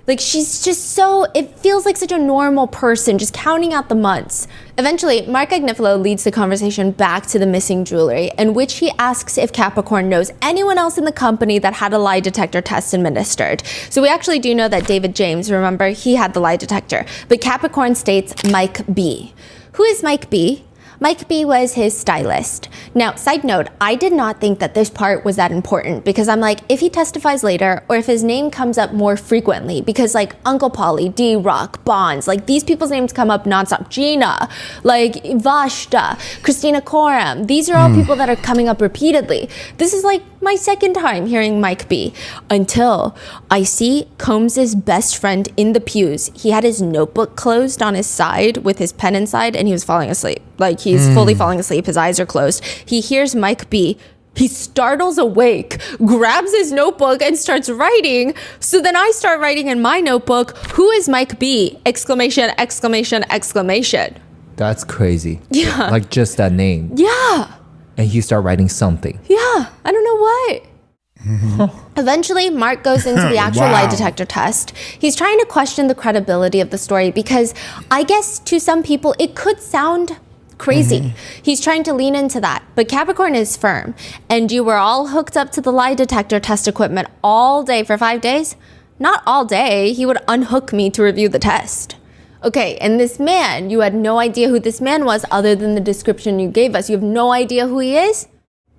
Like she's just so, it feels like such a normal person just counting out the months. Eventually, Mark Agnifilo leads the conversation back to the missing jewelry, in which he asks if Capricorn knows anyone else in the company that had a lie detector test administered. So we actually do know that David James, remember, he had the lie detector. But Capricorn states Mike B. Who is Mike B? Mike B was his stylist. Now, side note, I did not think that this part was that important because I'm like, if he testifies later or if his name comes up more frequently, because like Uncle Polly, D-Rock, Bonds, like these people's names come up nonstop. Gina, like Vashta, Christina Coram. These are all people that are coming up repeatedly. This is like my second time hearing Mike B. Until I see Combs's best friend in the pews. He had his notebook closed on his side with his pen inside and he was falling asleep. Like he's fully falling asleep. His eyes are closed. He hears Mike B. He startles awake, grabs his notebook and starts writing. So then I start writing in my notebook, who is Mike B? Exclamation, exclamation, exclamation. That's crazy. Yeah. Like just that name. Yeah. And you start writing something. Yeah. I don't know what. Eventually, Mark goes into the actual lie detector test. He's trying to question the credibility of the story because I guess to some people it could sound crazy. He's trying to lean into that. But Capricorn is firm. And you were all hooked up to the lie detector test equipment all day for 5 days? Not all day. He would unhook me to review the test. Okay, and this man, you had no idea who this man was other than the description you gave us. You have no idea who he is?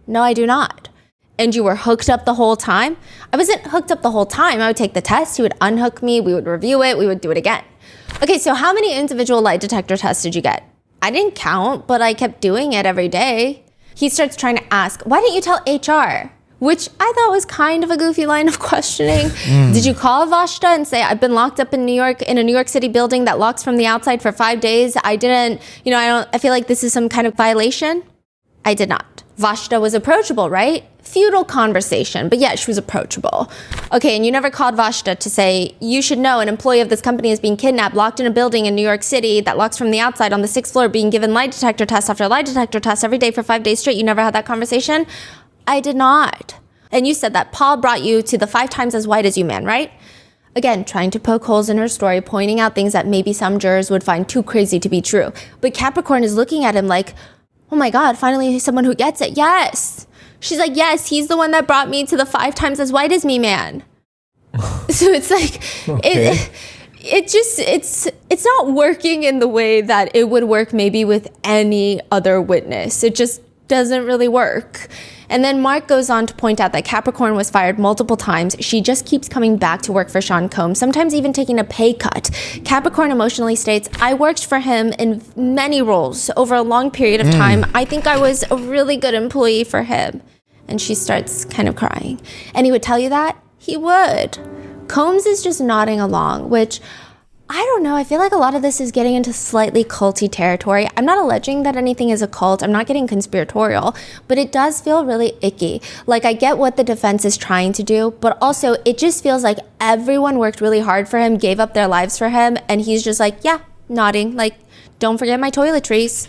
No, I do not. And you were hooked up the whole time? I wasn't hooked up the whole time. I would take the test, he would unhook me, we would review it, we would do it again. Okay, so how many individual lie detector tests did you get? I didn't count, but I kept doing it every day. He starts trying to ask, why didn't you tell HR? Which I thought was kind of a goofy line of questioning. Did you call Vashta and say, I've been locked up in New York, in a New York City building that locks from the outside for 5 days? I didn't, I feel like this is some kind of violation. I did not. Vashta was approachable, right? Futile conversation, but yeah, she was approachable. Okay, and you never called Vashta to say, you should know an employee of this company is being kidnapped, locked in a building in New York City that locks from the outside on the 6th floor, being given lie detector test after lie detector test every day for 5 days straight. You never had that conversation? I did not. And you said that Paul brought you to the 5 times as white as you man, right? Again, trying to poke holes in her story, pointing out things that maybe some jurors would find too crazy to be true. But Capricorn is looking at him like, oh my God, finally someone who gets it. Yes. She's like, yes, he's the one that brought me to the 5 times as white as me, man. So it's like, Okay. it's not working in the way that it would work maybe with any other witness. It just doesn't really work. And then Mark goes on to point out that Capricorn was fired multiple times. She just keeps coming back to work for Sean Combs, sometimes even taking a pay cut. Capricorn emotionally states, I worked for him in many roles over a long period of time. I think I was a really good employee for him. And she starts kind of crying. And he would tell you that? He would. Combs is just nodding along, which I don't know. I feel like a lot of this is getting into slightly culty territory. I'm not alleging that anything is a cult. I'm not getting conspiratorial, but it does feel really icky. Like I get what the defense is trying to do, but also it just feels like everyone worked really hard for him, gave up their lives for him, and he's just like, yeah, nodding, like, don't forget my toiletries.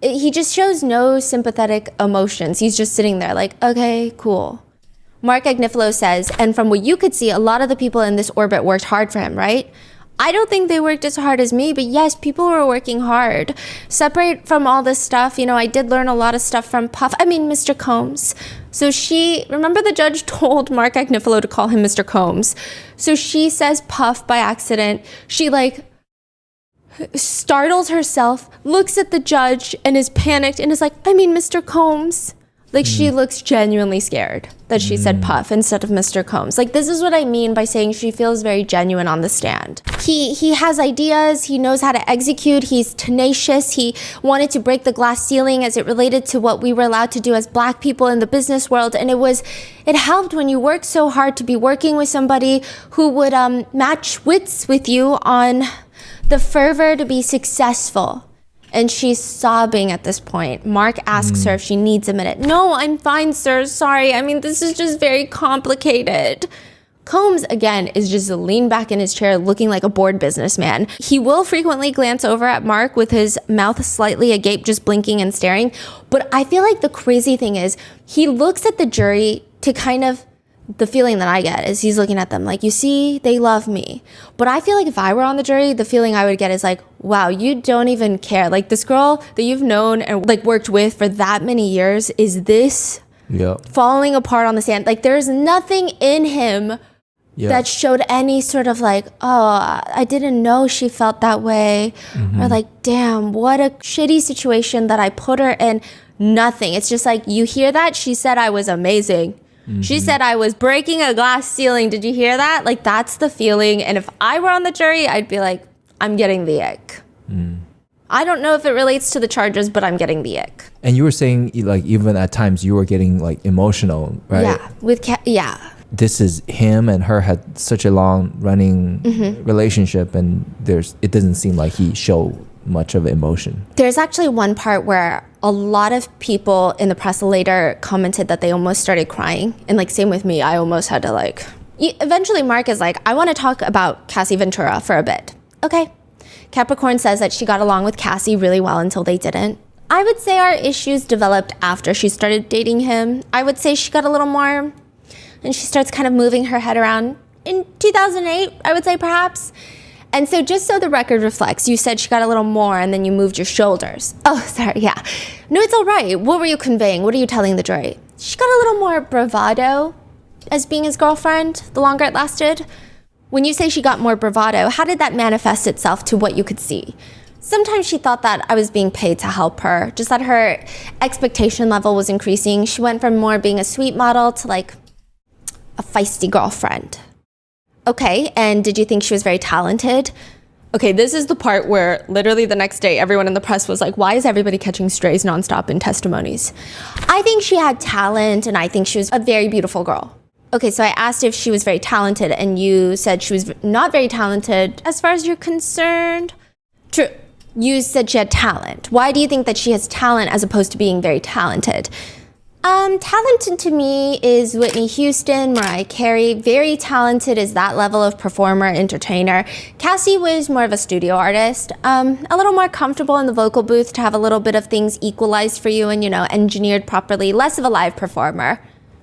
He just shows no sympathetic emotions. He's just sitting there like, okay, cool. Mark Agnifilo says, and from what you could see, a lot of the people in this orbit worked hard for him, right? I don't think they worked as hard as me, but yes, people were working hard. Separate from all this stuff, I did learn a lot of stuff from Mr. Combs. So remember the judge told Mark Agnifilo to call him Mr. Combs. So she says Puff by accident. She startles herself, looks at the judge and is panicked and is like, I mean, Mr. Combs. Like she looks genuinely scared that she said Puff instead of Mr. Combs. Like this is what I mean by saying she feels very genuine on the stand. He has ideas, he knows how to execute, he's tenacious, he wanted to break the glass ceiling as it related to what we were allowed to do as Black people in the business world. And it helped when you worked so hard to be working with somebody who would match wits with you on the fervor to be successful. And she's sobbing at this point. Mark asks her if she needs a minute. No, I'm fine, sir. Sorry. I mean, this is just very complicated. Combs, again, is just leaned back in his chair looking like a bored businessman. He will frequently glance over at Mark with his mouth slightly agape, just blinking and staring. But I feel like the crazy thing is he looks at the jury to kind of, the feeling that I get is he's looking at them like, you see, they love me. But I feel like if I were on the jury, the feeling I would get is like, wow, you don't even care. Like this girl that you've known and like worked with for that many years, is this falling apart on the stand? Like there's nothing in him that showed any sort of like, oh, I didn't know she felt that way. Or like, damn, what a shitty situation that I put her in. Nothing. It's just like, you hear that? She said I was amazing. She said I was breaking a glass ceiling. Did you hear that? Like, that's the feeling. And if I were on the jury, I'd be like, I'm getting the ick. I don't know if it relates to the charges, but I'm getting the ick. And you were saying, like, even at times you were getting, like, emotional, right? Yeah, This is him and her had such a long running relationship, and it doesn't seem like he showed much of emotion. There's actually one part where a lot of people in the press later commented that they almost started crying. And like, same with me, I almost had to like... Eventually Mark is like, I want to talk about Cassie Ventura for a bit. Okay. Capricorn says that she got along with Cassie really well until they didn't. I would say our issues developed after she started dating him. I would say she got a little more... And she starts kind of moving her head around in 2008, I would say perhaps. And so just so the record reflects, you said she got a little more and then you moved your shoulders. Oh, sorry, yeah. No, it's all right. What were you conveying? What are you telling the jury? She got a little more bravado as being his girlfriend the longer it lasted. When you say she got more bravado, how did that manifest itself to what you could see? Sometimes she thought that I was being paid to help her, just that her expectation level was increasing. She went from more being a sweet model to like a feisty girlfriend. Okay, and did you think she was very talented? Okay, this is the part where literally the next day, everyone in the press was like, why is everybody catching strays nonstop in testimonies? I think she had talent, and I think she was a very beautiful girl. Okay, so I asked if she was very talented, and you said she was not very talented as far as you're concerned. True. You said she had talent. Why do you think that she has talent as opposed to being very talented? Talented to me is Whitney Houston, Mariah Carey. Very talented is that level of performer, entertainer. Cassie was more of a studio artist, a little more comfortable in the vocal booth to have a little bit of things equalized for you and, you know, engineered properly, less of a live performer.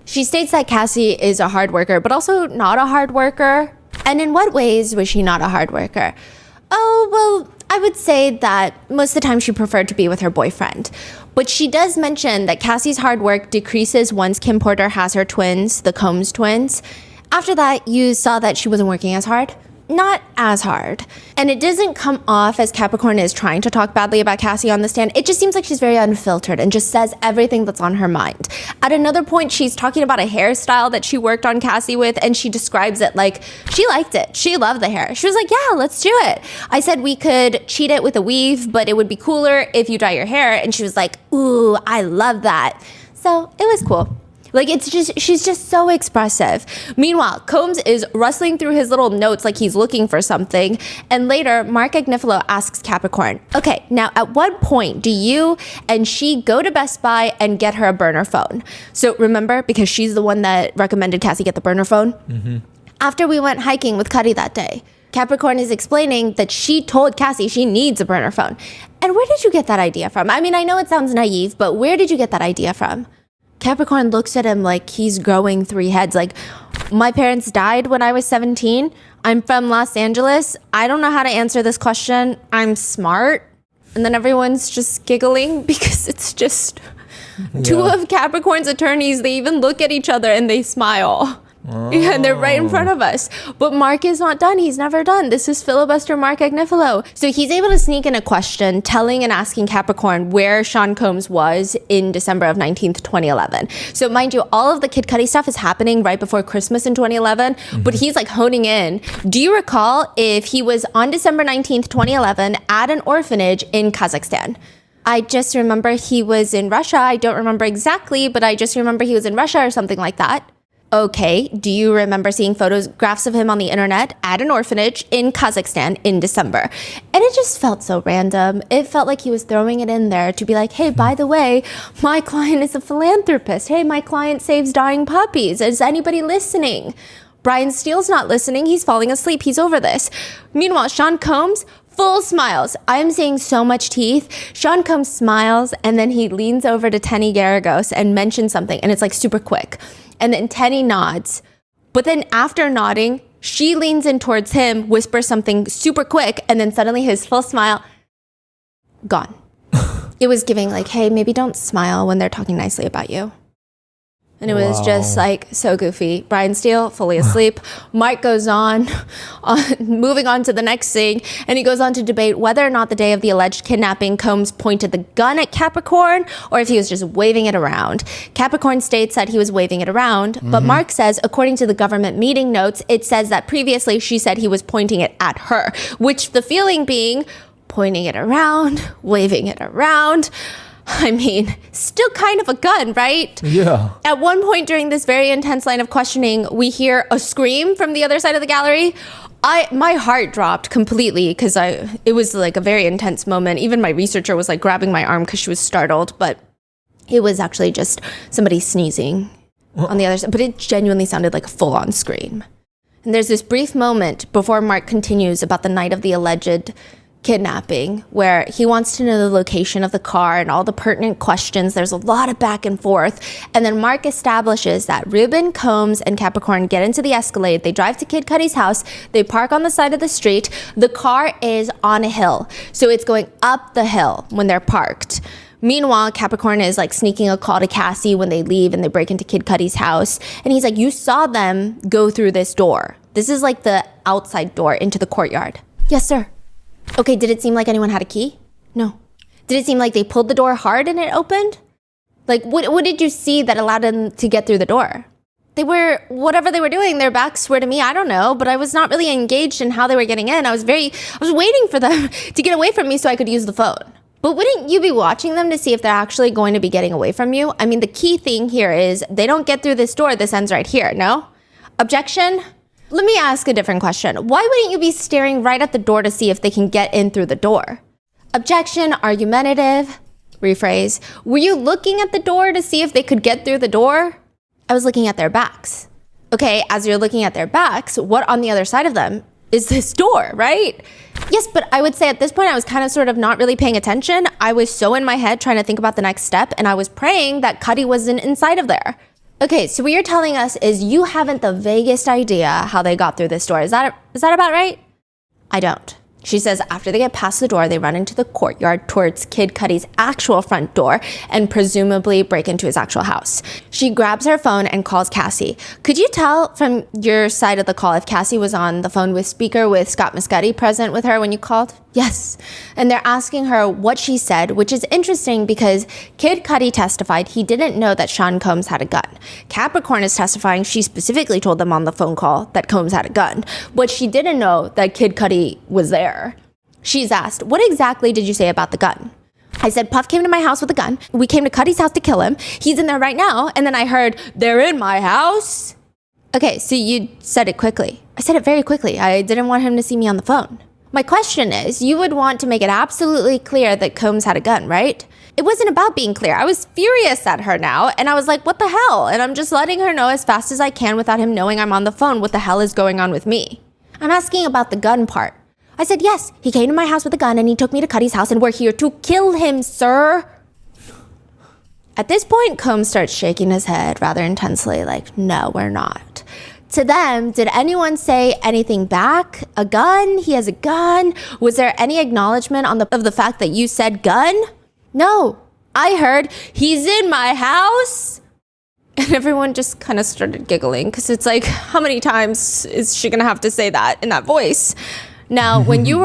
She states that Cassie is a hard worker, but also not a hard worker. And in what ways was she not a hard worker? Oh, well, I would say that most of the time she preferred to be with her boyfriend. But she does mention that Cassie's hard work decreases once Kim Porter has her twins, the Combs twins. After that, you saw that she wasn't working as hard. Not as hard. And it doesn't come off as Capricorn is trying to talk badly about Cassie on the stand. It just seems like she's very unfiltered and just says everything that's on her mind. At another point, she's talking about a hairstyle that she worked on Cassie with, and she describes it like she liked it. She loved the hair. She was like, yeah, let's do it. I said we could cheat it with a weave, but it would be cooler if you dye your hair. And she was like, ooh, I love that. So it was cool. Like, it's just, she's just so expressive. Meanwhile, Combs is rustling through his little notes like he's looking for something. And later, Mark Agnifilo asks Capricorn, okay, now at what point do you and she go to Best Buy and get her a burner phone? So remember, because she's the one that recommended Cassie get the burner phone? Mm-hmm. After we went hiking with Cudi that day, Capricorn is explaining that she told Cassie she needs a burner phone. And where did you get that idea from? I mean, I know it sounds naive, but where did you get that idea from? Capricorn looks at him like he's growing 3 heads. Like, my parents died when I was 17. I'm from Los Angeles. I don't know how to answer this question. I'm smart. And then everyone's just giggling because it's just two of Capricorn's attorneys. They even look at each other and they smile Yeah, and they're right in front of us. But Mark is not done. He's never done. This is filibuster Mark Agnifilo. So he's able to sneak in a question telling and asking Capricorn where Sean Combs was in December of 19th, 2011. So mind you, all of the Kid Cudi stuff is happening right before Christmas in 2011, but he's like honing in. Do you recall if he was on December 19th, 2011 at an orphanage in Kazakhstan? I just remember he was in Russia. I don't remember exactly, but I just remember he was in Russia or something like that. Okay, do you remember seeing photographs of him on the internet at an orphanage in Kazakhstan in December? And it just felt so random. It felt like he was throwing it in there to be like, hey, by the way, my client is a philanthropist. Hey, my client saves dying puppies. Is anybody listening? Brian Steele's not listening. He's falling asleep. He's over this. Meanwhile, Sean Combs, full smiles. I'm seeing so much teeth. Sean Combs smiles, and then he leans over to Tenny Garagos and mentions something, and it's like super quick. And then Tenny nods. But then after nodding, she leans in towards him, whispers something super quick, and then suddenly his full smile, gone. It was giving like, hey, maybe don't smile when they're talking nicely about you. And it was just like so goofy. Brian Steele, fully asleep. Mark goes on, moving on to the next thing. And he goes on to debate whether or not the day of the alleged kidnapping, Combs pointed the gun at Capricorn or if he was just waving it around. Capricorn states that he was waving it around. But Mark says, according to the government meeting notes, it says that previously she said he was pointing it at her, which the feeling being pointing it around, waving it around. I mean, still kind of a gun, right? Yeah. At one point during this very intense line of questioning, we hear a scream from the other side of the gallery. My heart dropped completely because it was like a very intense moment. Even my researcher was like grabbing my arm because she was startled, but it was actually just somebody sneezing on the other side. But it genuinely sounded like a full-on scream. And there's this brief moment before Mark continues about the night of the alleged kidnapping where he wants to know the location of the car and all the pertinent questions. There's a lot of back and forth. And then Mark establishes that Ruben, Combs, and Capricorn get into the Escalade. They drive to Kid Cudi's house. They park on the side of the street. The car is on a hill. So it's going up the hill when they're parked. Meanwhile, Capricorn is like sneaking a call to Cassie when they leave and they break into Kid Cudi's house. And he's like, you saw them go through this door. This is like the outside door into the courtyard. Yes, sir. Okay, did it seem like anyone had a key? No. Did it seem like they pulled the door hard and it opened? Like, what did you see that allowed them to get through the door? Whatever they were doing, their backs were to me, I don't know, but I was not really engaged in how they were getting in. I was waiting for them to get away from me so I could use the phone. But wouldn't you be watching them to see if they're actually going to be getting away from you? I mean, the key thing here is they don't get through this door, this ends right here, no? Objection? Let me ask a different question. Why wouldn't you be staring right at the door to see if they can get in through the door? Objection, argumentative, rephrase. Were you looking at the door to see if they could get through the door? I was looking at their backs. Okay, as you're looking at their backs, what on the other side of them is this door, right? Yes, but I would say at this point, I was kind of sort of not really paying attention. I was so in my head trying to think about the next step, and I was praying that Cudi wasn't inside of there. Okay, so what you're telling us is you haven't the vaguest idea how they got through this door. Is that about right? I don't. She says after they get past the door, they run into the courtyard towards Kid Cudi's actual front door and presumably break into his actual house. She grabs her phone and calls Cassie. Could you tell from your side of the call if Cassie was on the phone with speaker with Scott Muscati present with her when you called? Yes. And they're asking her what she said, which is interesting because Kid Cudi testified he didn't know that Sean Combs had a gun. Capricorn is testifying she specifically told them on the phone call that Combs had a gun, but she didn't know that Kid Cudi was there. She's asked, what exactly did you say about the gun? I said, Puff came to my house with a gun. We came to Cudi's house to kill him. He's in there right now. And then I heard, they're in my house. Okay, so you said it quickly. I said it very quickly. I didn't want him to see me on the phone. My question is, you would want to make it absolutely clear that Combs had a gun, right? It wasn't about being clear. I was furious at her now, and I was like, what the hell? And I'm just letting her know as fast as I can without him knowing I'm on the phone what the hell is going on with me. I'm asking about the gun part. I said, yes, he came to my house with a gun, and he took me to Cudi's house, and we're here to kill him, sir. At this point, Combs starts shaking his head rather intensely, like, no, we're not. To them, did anyone say anything back? A gun? He has a gun? Was there any acknowledgement of the fact that you said gun? No. I heard, he's in my house. And everyone just kind of started giggling because it's like, how many times is she going to have to say that in that voice? Now, when you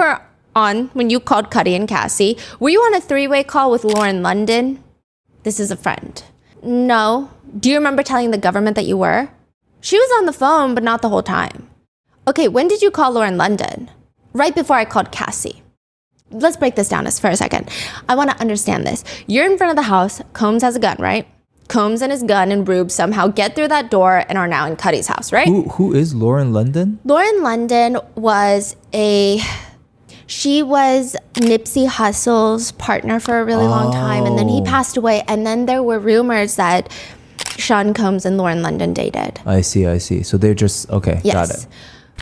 called Cudi and Cassie, were you on a three-way call with Lauren London? This is a friend. No. Do you remember telling the government that you were? She was on the phone, but not the whole time. Okay, when did you call Lauren London? Right before I called Cassie. Let's break this down for a second. I want to understand this. You're in front of the house. Combs has a gun, right? Combs and his gun and Rube somehow get through that door and are now in Cudi's house, right? Who is Lauren London? Lauren London was she was Nipsey Hussle's partner for a really long time, and then he passed away, and then there were rumors that Sean Combs and Lauren London dated. I see. So they're just, okay, yes. Got it.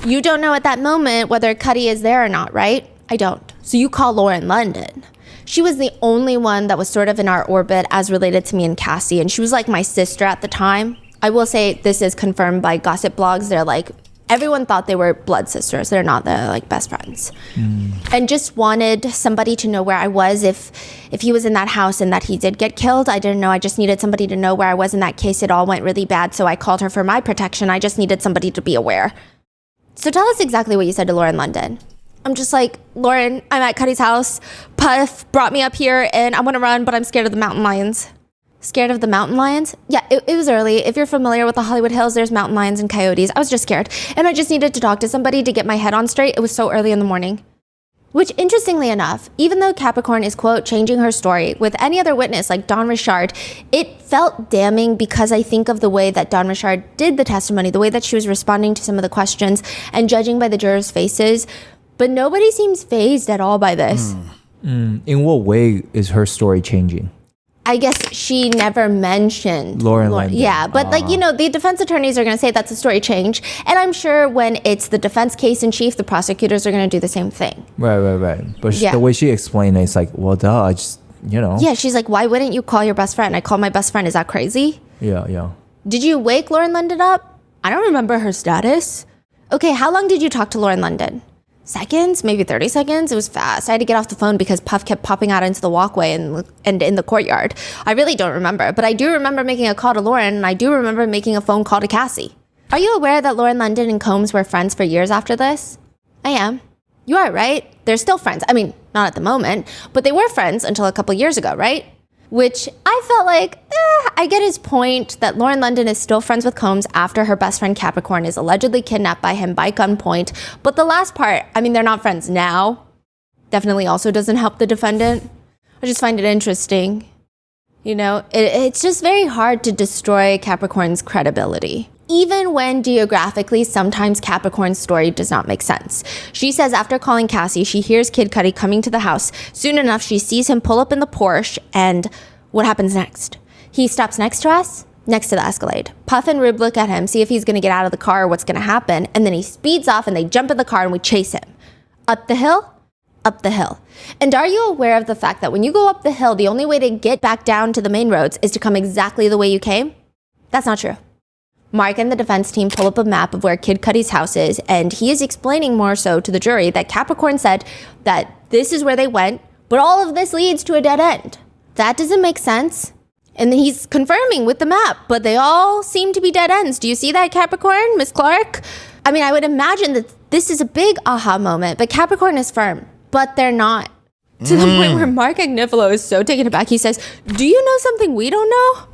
You don't know at that moment whether Cudi is there or not, right? I don't. So you call Lauren London. She was the only one that was sort of in our orbit as related to me and Cassie, and she was like my sister at the time. I will say this is confirmed by gossip blogs. They're like, everyone thought they were blood sisters. They're not. They're like best friends. And just wanted somebody to know where I was if he was in that house and that he did get killed. I didn't know. I just needed somebody to know where I was in that case. It all went really bad, so I called her for my protection. I just needed somebody to be aware. So tell us exactly what you said to Lauren London. I'm just like, Lauren, I'm at Cudi's house. Puff brought me up here and I want to run, but I'm scared of the mountain lions. Scared of the mountain lions? Yeah, it was early. If you're familiar with the Hollywood Hills, there's mountain lions and coyotes. I was just scared. And I just needed to talk to somebody to get my head on straight. It was so early in the morning. Which, interestingly enough, even though Capricorn is, quote, changing her story, with any other witness like Don Richard, it felt damning because I think of the way that Don Richard did the testimony, the way that she was responding to some of the questions and judging by the jurors' faces. But nobody seems fazed at all by this. In what way is her story changing? I guess she never mentioned Lauren London. Yeah, but the defense attorneys are going to say that's a story change. And I'm sure when it's the defense case in chief, the prosecutors are going to do the same thing. Right. But the way she explained it, it's like, well, duh, I just, Yeah, she's like, why wouldn't you call your best friend? I called my best friend. Is that crazy? Yeah. Did you wake Lauren London up? I don't remember her status. Okay, how long did you talk to Lauren London? Seconds, maybe 30 seconds. It was fast. I had to get off the phone because Puff kept popping out into the walkway and in the courtyard. I really don't remember, but I do remember making a call to Lauren, and I do remember making a phone call to Cassie. Are you aware that Lauren London and Combs were friends for years after this? I am. You are, right? They're still friends. I mean, not at the moment, but they were friends until a couple years ago, right? Which I felt like, I get his point that Lauren London is still friends with Combs after her best friend Capricorn is allegedly kidnapped by him by gunpoint. But the last part, I mean, they're not friends now. Definitely also doesn't help the defendant. I just find it interesting. It's just very hard to destroy Capricorn's credibility. Even when geographically, sometimes Capricorn's story does not make sense. She says after calling Cassie, she hears Kid Cudi coming to the house. Soon enough, she sees him pull up in the Porsche, and what happens next? He stops next to us, next to the Escalade. Puff and Rube look at him, see if he's going to get out of the car or what's going to happen, and then he speeds off and they jump in the car and we chase him. Up the hill? Up the hill. And are you aware of the fact that when you go up the hill, the only way to get back down to the main roads is to come exactly the way you came? That's not true. Mark and the defense team pull up a map of where Kid Cudi's house is, and he is explaining more so to the jury that Capricorn said that this is where they went, but all of this leads to a dead end. That doesn't make sense. And then he's confirming with the map, but they all seem to be dead ends. Do you see that, Capricorn, Miss Clark? I mean, I would imagine that this is a big aha moment, but Capricorn is firm, but they're not. To the point where Mark Agnifilo is so taken aback, he says, do you know something we don't know?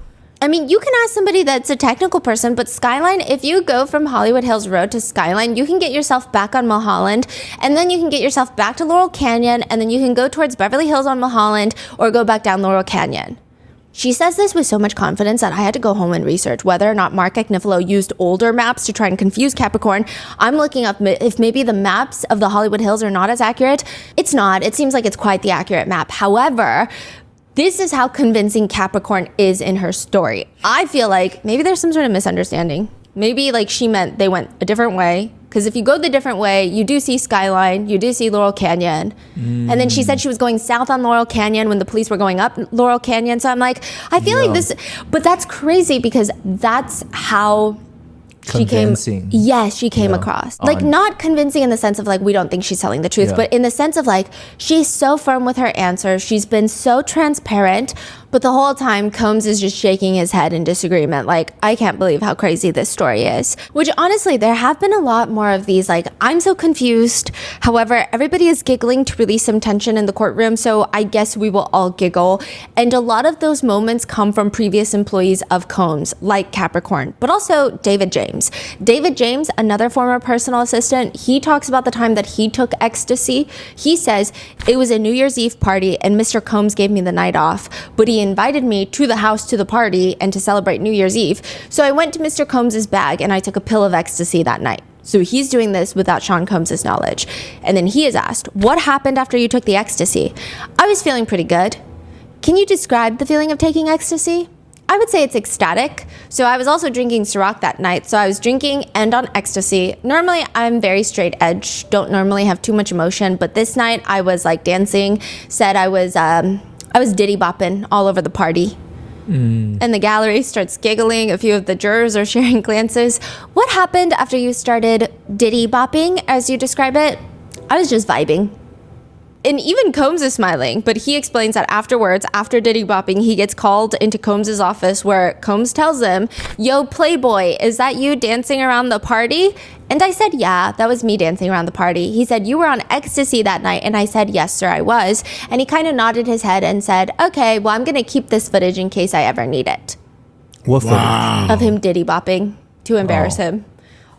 I mean, you can ask somebody that's a technical person, but Skyline, if you go from Hollywood Hills Road to Skyline, you can get yourself back on Mulholland, and then you can get yourself back to Laurel Canyon, and then you can go towards Beverly Hills on Mulholland, or go back down Laurel Canyon. She says this with so much confidence that I had to go home and research whether or not Mark Agnifilo used older maps to try and confuse Capricorn. I'm looking up if maybe the maps of the Hollywood Hills are not as accurate. It's not. It seems like it's quite the accurate map. However, this is how convincing Capricorn is in her story. I feel like maybe there's some sort of misunderstanding. Maybe like she meant they went a different way. Because if you go the different way, you do see Skyline, you do see Laurel Canyon. And then she said she was going south on Laurel Canyon when the police were going up Laurel Canyon. So I'm like, I feel like this, but that's crazy because that's how convincing. She came across. Like, not convincing in the sense of like, we don't think she's telling the truth, but in the sense of like, she's so firm with her answers. She's been so transparent, but the whole time Combs is just shaking his head in disagreement. Like, I can't believe how crazy this story is. Which honestly, there have been a lot more of these, like, I'm so confused. However, everybody is giggling to release some tension in the courtroom, so I guess we will all giggle. And a lot of those moments come from previous employees of Combs, like Capricorn, but also David James. David James, another former personal assistant, he talks about the time that he took ecstasy. He says, it was a New Year's Eve party and Mr. Combs gave me the night off, but he invited me to the house to the party and to celebrate New Year's Eve. So I went to Mr. Combs's bag and I took a pill of ecstasy that night. So he's doing this without Sean Combs's knowledge. And then he is asked, what happened after you took the ecstasy? I was feeling pretty good. Can you describe the feeling of taking ecstasy? I would say it's ecstatic. So I was also drinking Ciroc that night. So I was drinking and on ecstasy. Normally, I'm very straight edge, don't normally have too much emotion. But this night, I was like dancing, said I was Diddy bopping all over the party. And the gallery starts giggling. A few of the jurors are sharing glances. What happened after you started Diddy bopping, as you describe it? I was just vibing. And even Combs is smiling, but he explains that afterwards, after Diddy bopping, he gets called into Combs's office where Combs tells him, yo, Playboy, is that you dancing around the party? And I said, yeah, that was me dancing around the party. He said, you were on ecstasy that night. And I said, yes, sir, I was. And he kind of nodded his head and said, okay, well, I'm going to keep this footage in case I ever need it. What footage? Of him Diddy bopping to embarrass him.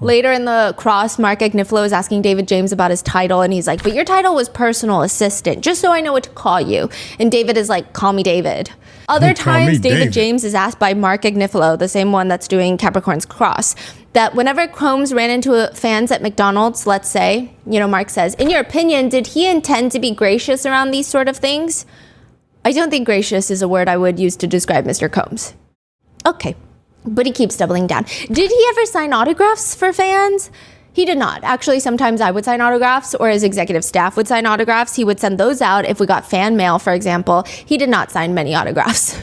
Later in the cross, Mark Agnifilo is asking David James about his title, and he's like, but your title was personal assistant, just so I know what to call you. And David is like, call me David. Other times, David James is asked by Mark Agnifilo, the same one that's doing Capricorn's cross, that whenever Combs ran into fans at McDonald's, let's say, Mark says, in your opinion, did he intend to be gracious around these sort of things? I don't think gracious is a word I would use to describe Mr. Combs. Okay. But he keeps doubling down. Did he ever sign autographs for fans? He did not. Actually, sometimes I would sign autographs or his executive staff would sign autographs. He would send those out if we got fan mail, for example. He did not sign many autographs.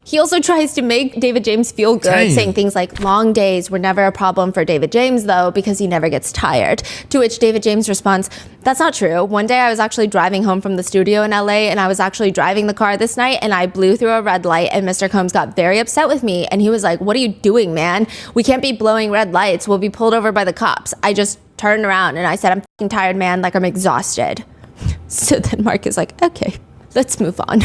He also tries to make David James feel good, saying things like, long days were never a problem for David James, though, because he never gets tired. To which David James responds, that's not true. One day I was actually driving home from the studio in LA, and I was actually driving the car this night, and I blew through a red light, and Mr. Combs got very upset with me, and he was like, what are you doing, man? We can't be blowing red lights. We'll be pulled over by the cops. I just turned around, and I said, I'm fucking tired, man, like I'm exhausted. So then Mark is like, okay, let's move on.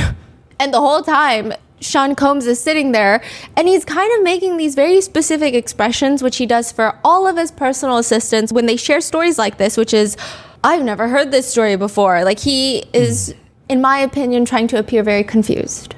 And the whole time, Sean Combs is sitting there and he's kind of making these very specific expressions, which he does for all of his personal assistants when they share stories like this, which is, I've never heard this story before. Like, he is, in my opinion, trying to appear very confused.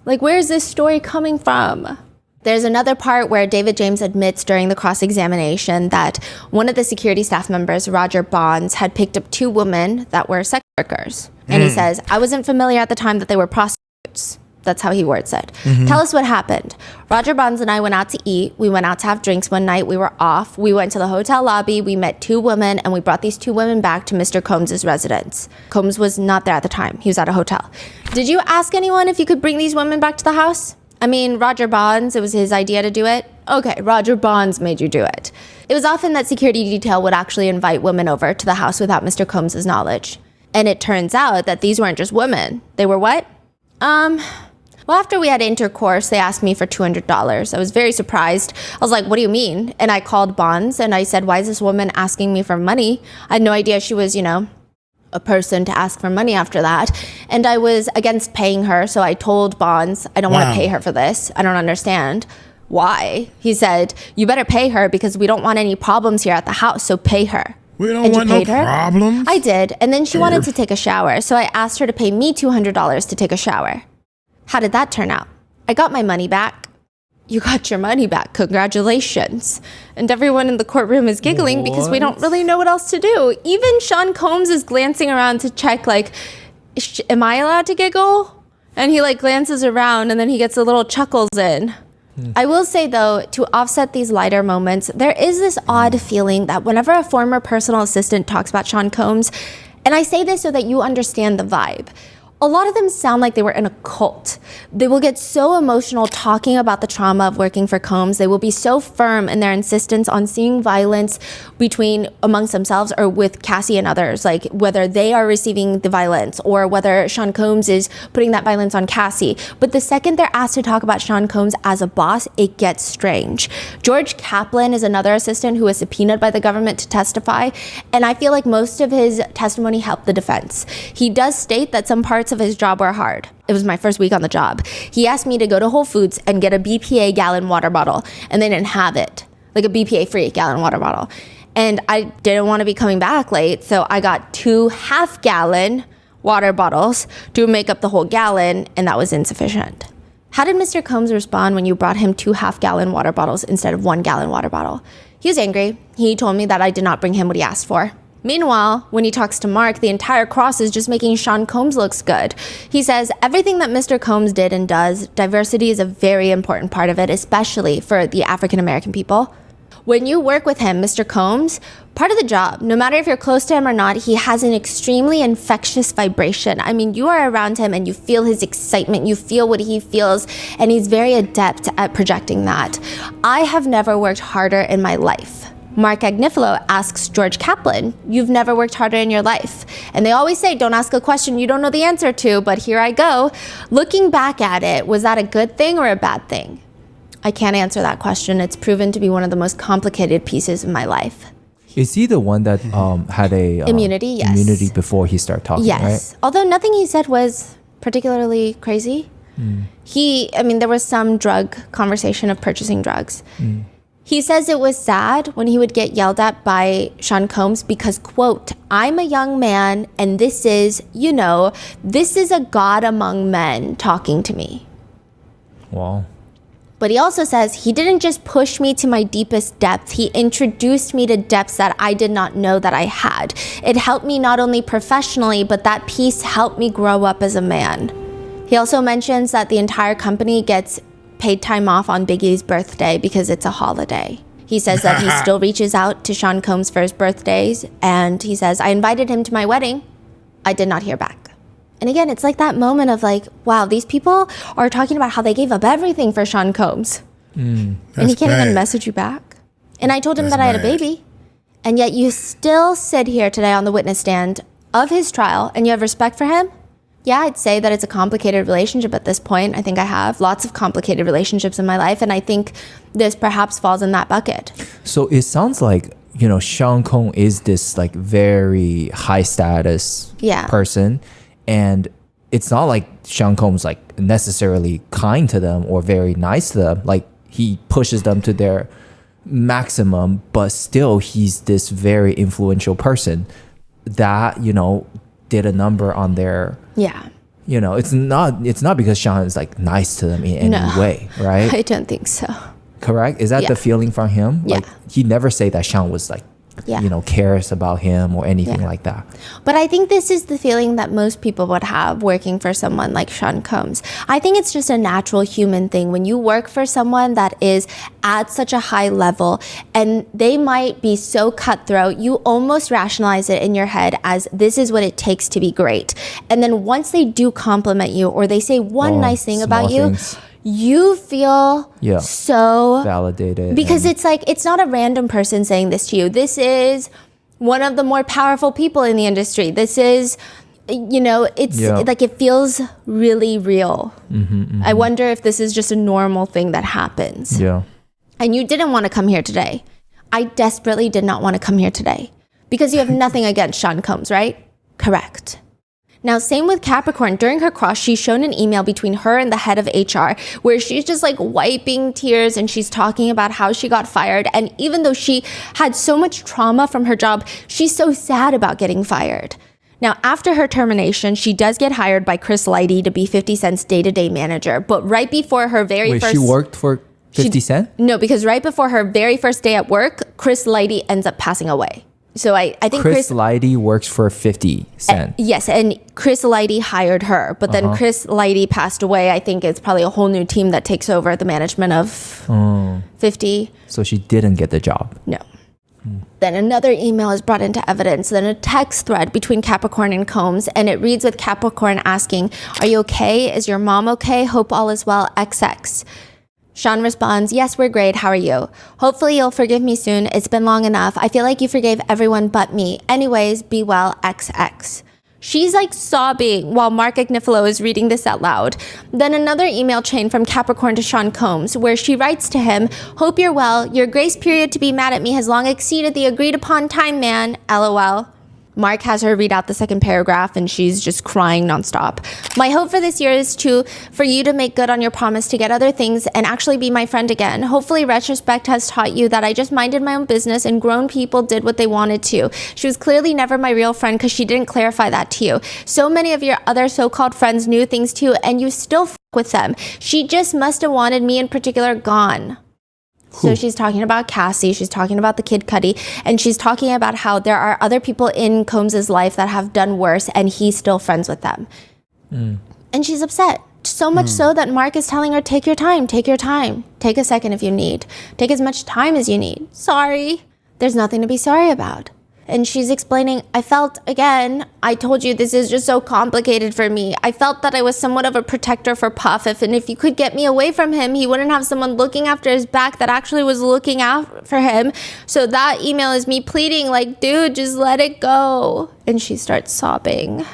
Like, where's this story coming from? There's another part where David James admits during the cross-examination that one of the security staff members, Roger Bonds, had picked up two women that were sex workers. And he says, I wasn't familiar at the time that they were prostitutes. That's how he words it. Tell us what happened. Roger Bonds and I went out to eat. We went out to have drinks one night. We were off. We went to the hotel lobby. We met two women, and we brought these two women back to Mr. Combs' residence. Combs was not there at the time. He was at a hotel. Did you ask anyone if you could bring these women back to the house? I mean, Roger Bonds, it was his idea to do it. Okay, Roger Bonds made you do it. It was often that security detail would actually invite women over to the house without Mr. Combs' knowledge. And it turns out that these weren't just women. They were what? Well, after we had intercourse, they asked me for $200. I was very surprised. I was like, what do you mean? And I called Bonds and I said, why is this woman asking me for money? I had no idea she was, a person to ask for money after that. And I was against paying her. So I told Bonds, I don't want to pay her for this. I don't understand. Why? He said, you better pay her because we don't want any problems here at the house. So pay her. We don't want no problems. I did. And then she wanted to take a shower. So I asked her to pay me $200 to take a shower. How did that turn out? I got my money back. You got your money back. Congratulations. And everyone in the courtroom is giggling because we don't really know what else to do. Even Sean Combs is glancing around to check, like, am I allowed to giggle? And he, glances around and then he gets a little chuckles in. I will say, though, to offset these lighter moments, there is this odd feeling that whenever a former personal assistant talks about Sean Combs, and I say this so that you understand the vibe, a lot of them sound like they were in a cult. They will get so emotional talking about the trauma of working for Combs. They will be so firm in their insistence on seeing violence amongst themselves or with Cassie and others, like whether they are receiving the violence or whether Sean Combs is putting that violence on Cassie. But the second they're asked to talk about Sean Combs as a boss, it gets strange. George Kaplan is another assistant who was subpoenaed by the government to testify, and I feel like most of his testimony helped the defense. He does state that some parts of his job were hard. It was my first week on the job. He asked me to go to Whole Foods and get a BPA gallon water bottle, and they didn't have it, like a BPA free gallon water bottle. And I didn't want to be coming back late, so I got 2 half-gallon water bottles to make up the whole gallon, and that was insufficient. How did Mr. Combs respond when you brought him 2 half-gallon water bottles instead of 1 gallon water bottle? He was angry. He told me that I did not bring him what he asked for. Meanwhile, when he talks to Mark, the entire cross is just making Sean Combs looks good. He says everything that Mr. Combs did and does, diversity is a very important part of it, especially for the African American people. When you work with him, Mr. Combs, part of the job, no matter if you're close to him or not, he has an extremely infectious vibration. I mean, you are around him and you feel his excitement, you feel what he feels, and he's very adept at projecting that. I have never worked harder in my life. Mark Agnifilo asks George Kaplan, you've never worked harder in your life. And they always say, don't ask a question you don't know the answer to, but here I go. Looking back at it, was that a good thing or a bad thing? I can't answer that question. It's proven to be one of the most complicated pieces of my life. Is he the one that had a immunity? Yes. Immunity before he started talking, yes. Right? Although nothing he said was particularly crazy. There was some drug conversation of purchasing drugs. He says it was sad when he would get yelled at by Sean Combs because, quote, I'm a young man and this is a God among men talking to me. Wow. But he also says he didn't just push me to my deepest depth. He introduced me to depths that I did not know that I had. It helped me not only professionally, but that piece helped me grow up as a man. He also mentions that the entire company gets paid time off on Biggie's birthday because it's a holiday. He says that he still reaches out to Sean Combs for his birthdays, and he says, I invited him to my wedding. I did not hear back. And again, it's like that moment of like, wow, these people are talking about how they gave up everything for Sean Combs. And he can't even message you back. And I told him that I had a baby. And yet you still sit here today on the witness stand of his trial and you have respect for him? Yeah, I'd say that it's a complicated relationship at this point. I think I have lots of complicated relationships in my life. And I think this perhaps falls in that bucket. So it sounds like, Sean Combs is this like very high status person. And it's not like Sean Combs like necessarily kind to them or very nice to them. Like he pushes them to their maximum, but still he's this very influential person that, did a number on their, it's not because Sean is like nice to them in any way, right? I don't think so. Correct? Is that the feeling from him? Yeah. Like he never say that Sean was like, cares about him or anything like that. But I think this is the feeling that most people would have working for someone like Sean Combs. I think it's just a natural human thing. When you work for someone that is at such a high level and they might be so cutthroat, you almost rationalize it in your head as this is what it takes to be great. And then once they do compliment you or they say one nice thing about you, you feel so validated because it's like it's not a random person saying this to you. This is one of the more powerful people in the industry. This is like it feels really real. I wonder if this is just a normal thing that happens. And you didn't want to come here today. I desperately did not want to come here today because you have nothing against Sean Combs, right? Correct. Now, same with Capricorn. During her cross, she's shown an email between her and the head of HR where she's just like wiping tears and she's talking about how she got fired. And even though she had so much trauma from her job, she's so sad about getting fired. Now, after her termination, she does get hired by Chris Lighty to be 50 Cent's day-to-day manager. But right before her first... she worked for 50 Cent? No, because right before her very first day at work, Chris Lighty ends up passing away. So I think Chris Lighty works for 50 Cent. Yes, and Chris Lighty hired her. But then Chris Lighty passed away. I think it's probably a whole new team that takes over the management of 50. So she didn't get the job. No. Then another email is brought into evidence, then a text thread between Capricorn and Combs, and it reads with Capricorn asking, "Are you okay? Is your mom okay? Hope all is well, XX." Sean responds, "Yes, we're great. How are you? Hopefully you'll forgive me soon. It's been long enough. I feel like you forgave everyone but me. Anyways, be well, XX." She's like sobbing while Mark Agnifilo is reading this out loud. Then another email chain from Capricorn to Sean Combs where she writes to him, "Hope you're well. Your grace period to be mad at me has long exceeded the agreed upon time, man. LOL." Mark has her read out the second paragraph and she's just crying nonstop. "My hope for this year is for you to make good on your promise to get other things and actually be my friend again. Hopefully retrospect has taught you that I just minded my own business and grown people did what they wanted to. She was clearly never my real friend because she didn't clarify that to you. So many of your other so-called friends knew things too and you still f with them. She just must have wanted me in particular gone." So she's talking about Cassie, she's talking about the Kid Cudi, and she's talking about how there are other people in Combs' life that have done worse and he's still friends with them. And she's upset. So much so that Mark is telling her, take your time, take your time. Take a second if you need. Take as much time as you need. Sorry. There's nothing to be sorry about. And she's explaining, "I felt, again, I told you this is just so complicated for me. I felt that I was somewhat of a protector for Puff. If you could get me away from him, he wouldn't have someone looking after his back that actually was looking out for him. So that email is me pleading like, dude, just let it go." And she starts sobbing.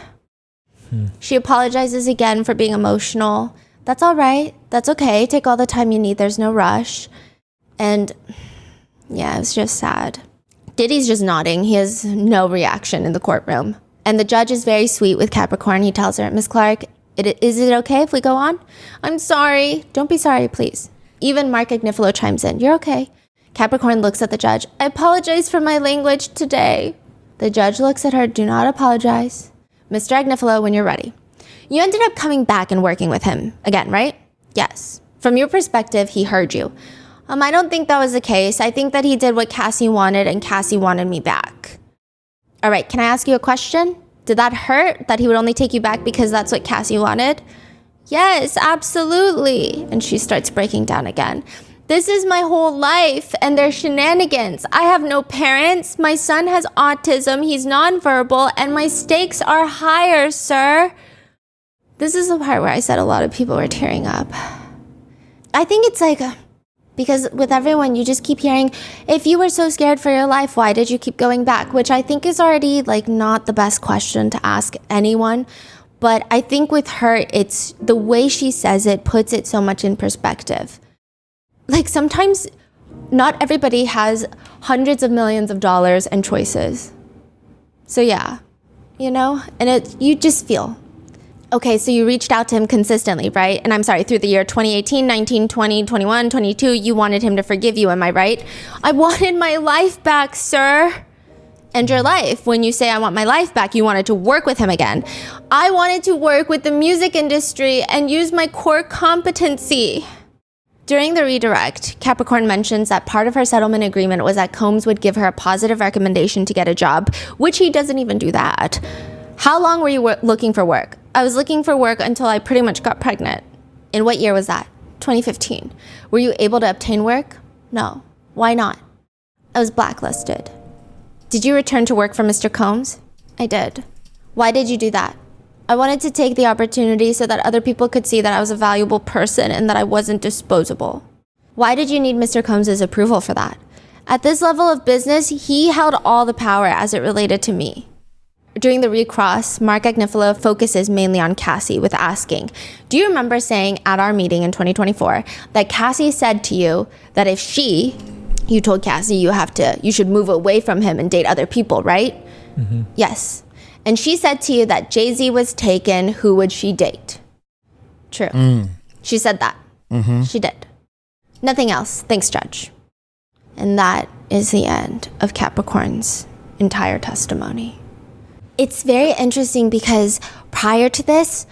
She apologizes again for being emotional. "That's all right. That's okay. Take all the time you need. There's no rush." And yeah, it's just sad. Diddy's just nodding. He has no reaction in the courtroom. And the judge is very sweet with Capricorn. He tells her, "Miss Clark, is it okay if we go on?" "I'm sorry." "Don't be sorry, please." Even Mark Agnifilo chimes in, "You're okay." Capricorn looks at the judge. "I apologize for my language today." The judge looks at her. "Do not apologize." "Mr. Agnifilo, when you're ready." "You ended up coming back and working with him again, right?" "Yes." "From your perspective, he heard you." I don't think that was the case. I think that he did what Cassie wanted and Cassie wanted me back." "All right, can I ask you a question? Did that hurt that he would only take you back because that's what Cassie wanted?" "Yes, absolutely." And she starts breaking down again. "This is my whole life and their shenanigans. I have no parents. My son has autism. He's nonverbal and my stakes are higher, sir." This is the part where I said a lot of people were tearing up. I think it's like because with everyone, you just keep hearing, "If you were so scared for your life, why did you keep going back?" Which I think is already like not the best question to ask anyone. But I think with her, it's the way she says it puts it so much in perspective. Like sometimes not everybody has hundreds of millions of dollars and choices. So yeah, and you just feel. Okay, so you reached out to him consistently, right? And I'm sorry, through the year 2018, 19, 20, 21, 22, you wanted him to forgive you, am I right? "I wanted my life back, sir." And your life, when you say, "I want my life back," you wanted to work with him again. "I wanted to work with the music industry and use my core competency." During the redirect, Capricorn mentions that part of her settlement agreement was that Combs would give her a positive recommendation to get a job, which he doesn't even do that. "How long were you looking for work?" "I was looking for work until I pretty much got pregnant." "In what year was that?" 2015. "Were you able to obtain work?" "No." "Why not?" "I was blacklisted." "Did you return to work for Mr. Combs?" "I did." "Why did you do that?" "I wanted to take the opportunity so that other people could see that I was a valuable person and that I wasn't disposable." "Why did you need Mr. Combs' approval for that?" "At this level of business, he held all the power as it related to me." During the recross, Mark Agnifilo focuses mainly on Cassie with asking, "Do you remember saying at our meeting in 2024 that Cassie said to you that if you told Cassie you should move away from him and date other people, right?" Mm-hmm. "Yes." "And she said to you that Jay-Z was taken, who would she date?" "True." She said that. She did. Nothing else. Thanks, Judge. And that is the end of Capricorn's entire testimony. It's very interesting because prior to this,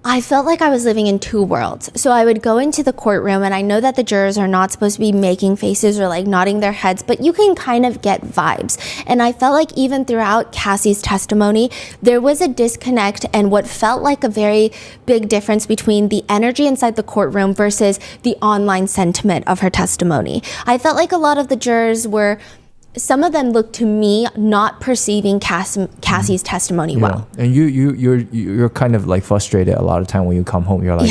I felt like I was living in two worlds. So I would go into the courtroom and I know that the jurors are not supposed to be making faces or like nodding their heads, but you can kind of get vibes. And I felt like even throughout Cassie's testimony, there was a disconnect and what felt like a very big difference between the energy inside the courtroom versus the online sentiment of her testimony. I felt like a lot of the jurors were some of them look to me not perceiving Cassie's testimony well. And you're kind of like frustrated a lot of time when you come home. You're like,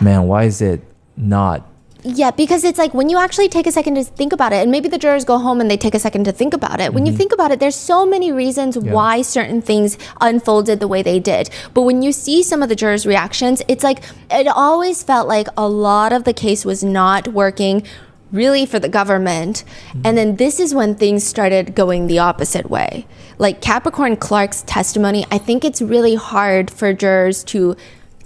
man, why is it not? Yeah, because it's like when you actually take a second to think about it, and maybe the jurors go home and they take a second to think about it. When you think about it, there's so many reasons why certain things unfolded the way they did. But when you see some of the jurors' reactions, it's like it always felt like a lot of the case was not working really for the government. And then this is when things started going the opposite way. Like Capricorn Clark's testimony, I think it's really hard for jurors to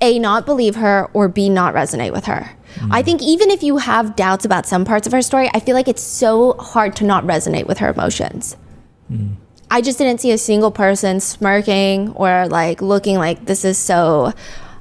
A, not believe her, or B, not resonate with her. I think even if you have doubts about some parts of her story, I feel like it's so hard to not resonate with her emotions. I just didn't see a single person smirking or like looking like this is so,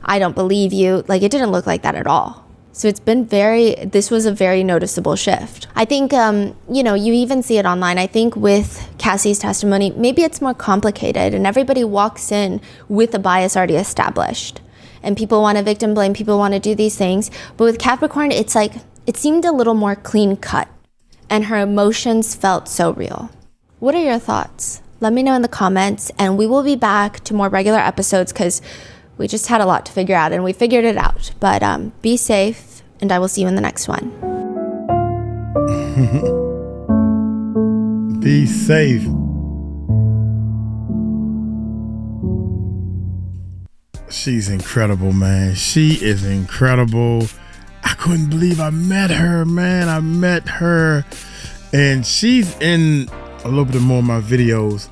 I don't believe you. Like it didn't look like that at all. So it's been this was a very noticeable shift. I think, you even see it online. I think with Cassie's testimony, maybe it's more complicated and everybody walks in with a bias already established. And people want to victim blame, people want to do these things. But with Capricorn, it's like, it seemed a little more clean cut. And her emotions felt so real. What are your thoughts? Let me know in the comments. And we will be back to more regular episodes because we just had a lot to figure out and we figured it out. But be safe and I will see you in the next one. Be safe. She's incredible, man. She is incredible. I couldn't believe I met her, man. I met her. And she's in a little bit more of my videos.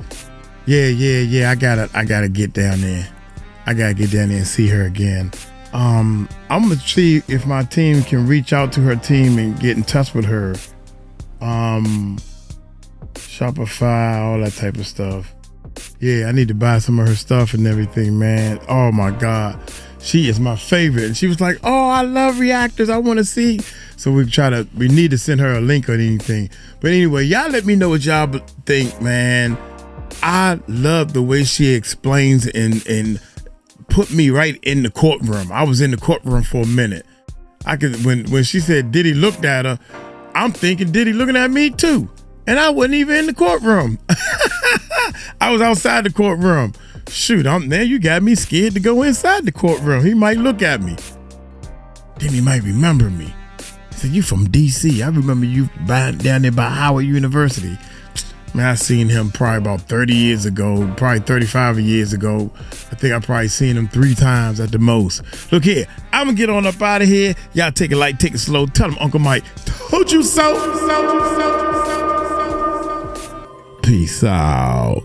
Yeah. I gotta get down there. I gotta get down there and see her again. I'm gonna see if my team can reach out to her team and get in touch with her. Shopify, all that type of stuff. Yeah, I need to buy some of her stuff and everything, man. Oh my God. She is my favorite. And she was like, oh, I love reactors. I want to see. So we need to send her a link or anything. But anyway, y'all let me know what y'all think, man. I love the way she explains and put me right in the courtroom. I was in the courtroom for a minute. When she said Diddy looked at her, I'm thinking Diddy looking at me too. And I wasn't even in the courtroom. I was outside the courtroom. Shoot, now you got me scared to go inside the courtroom. He might look at me. Then he might remember me. He said, you from DC. I remember you down there by Howard University. Man, I seen him probably about 30 years ago, probably 35 years ago. I think I probably seen him 3 times at the most. Look here, I'm gonna get on up out of here. Y'all take it light, take it slow. Tell him Uncle Mike told you so. Peace out.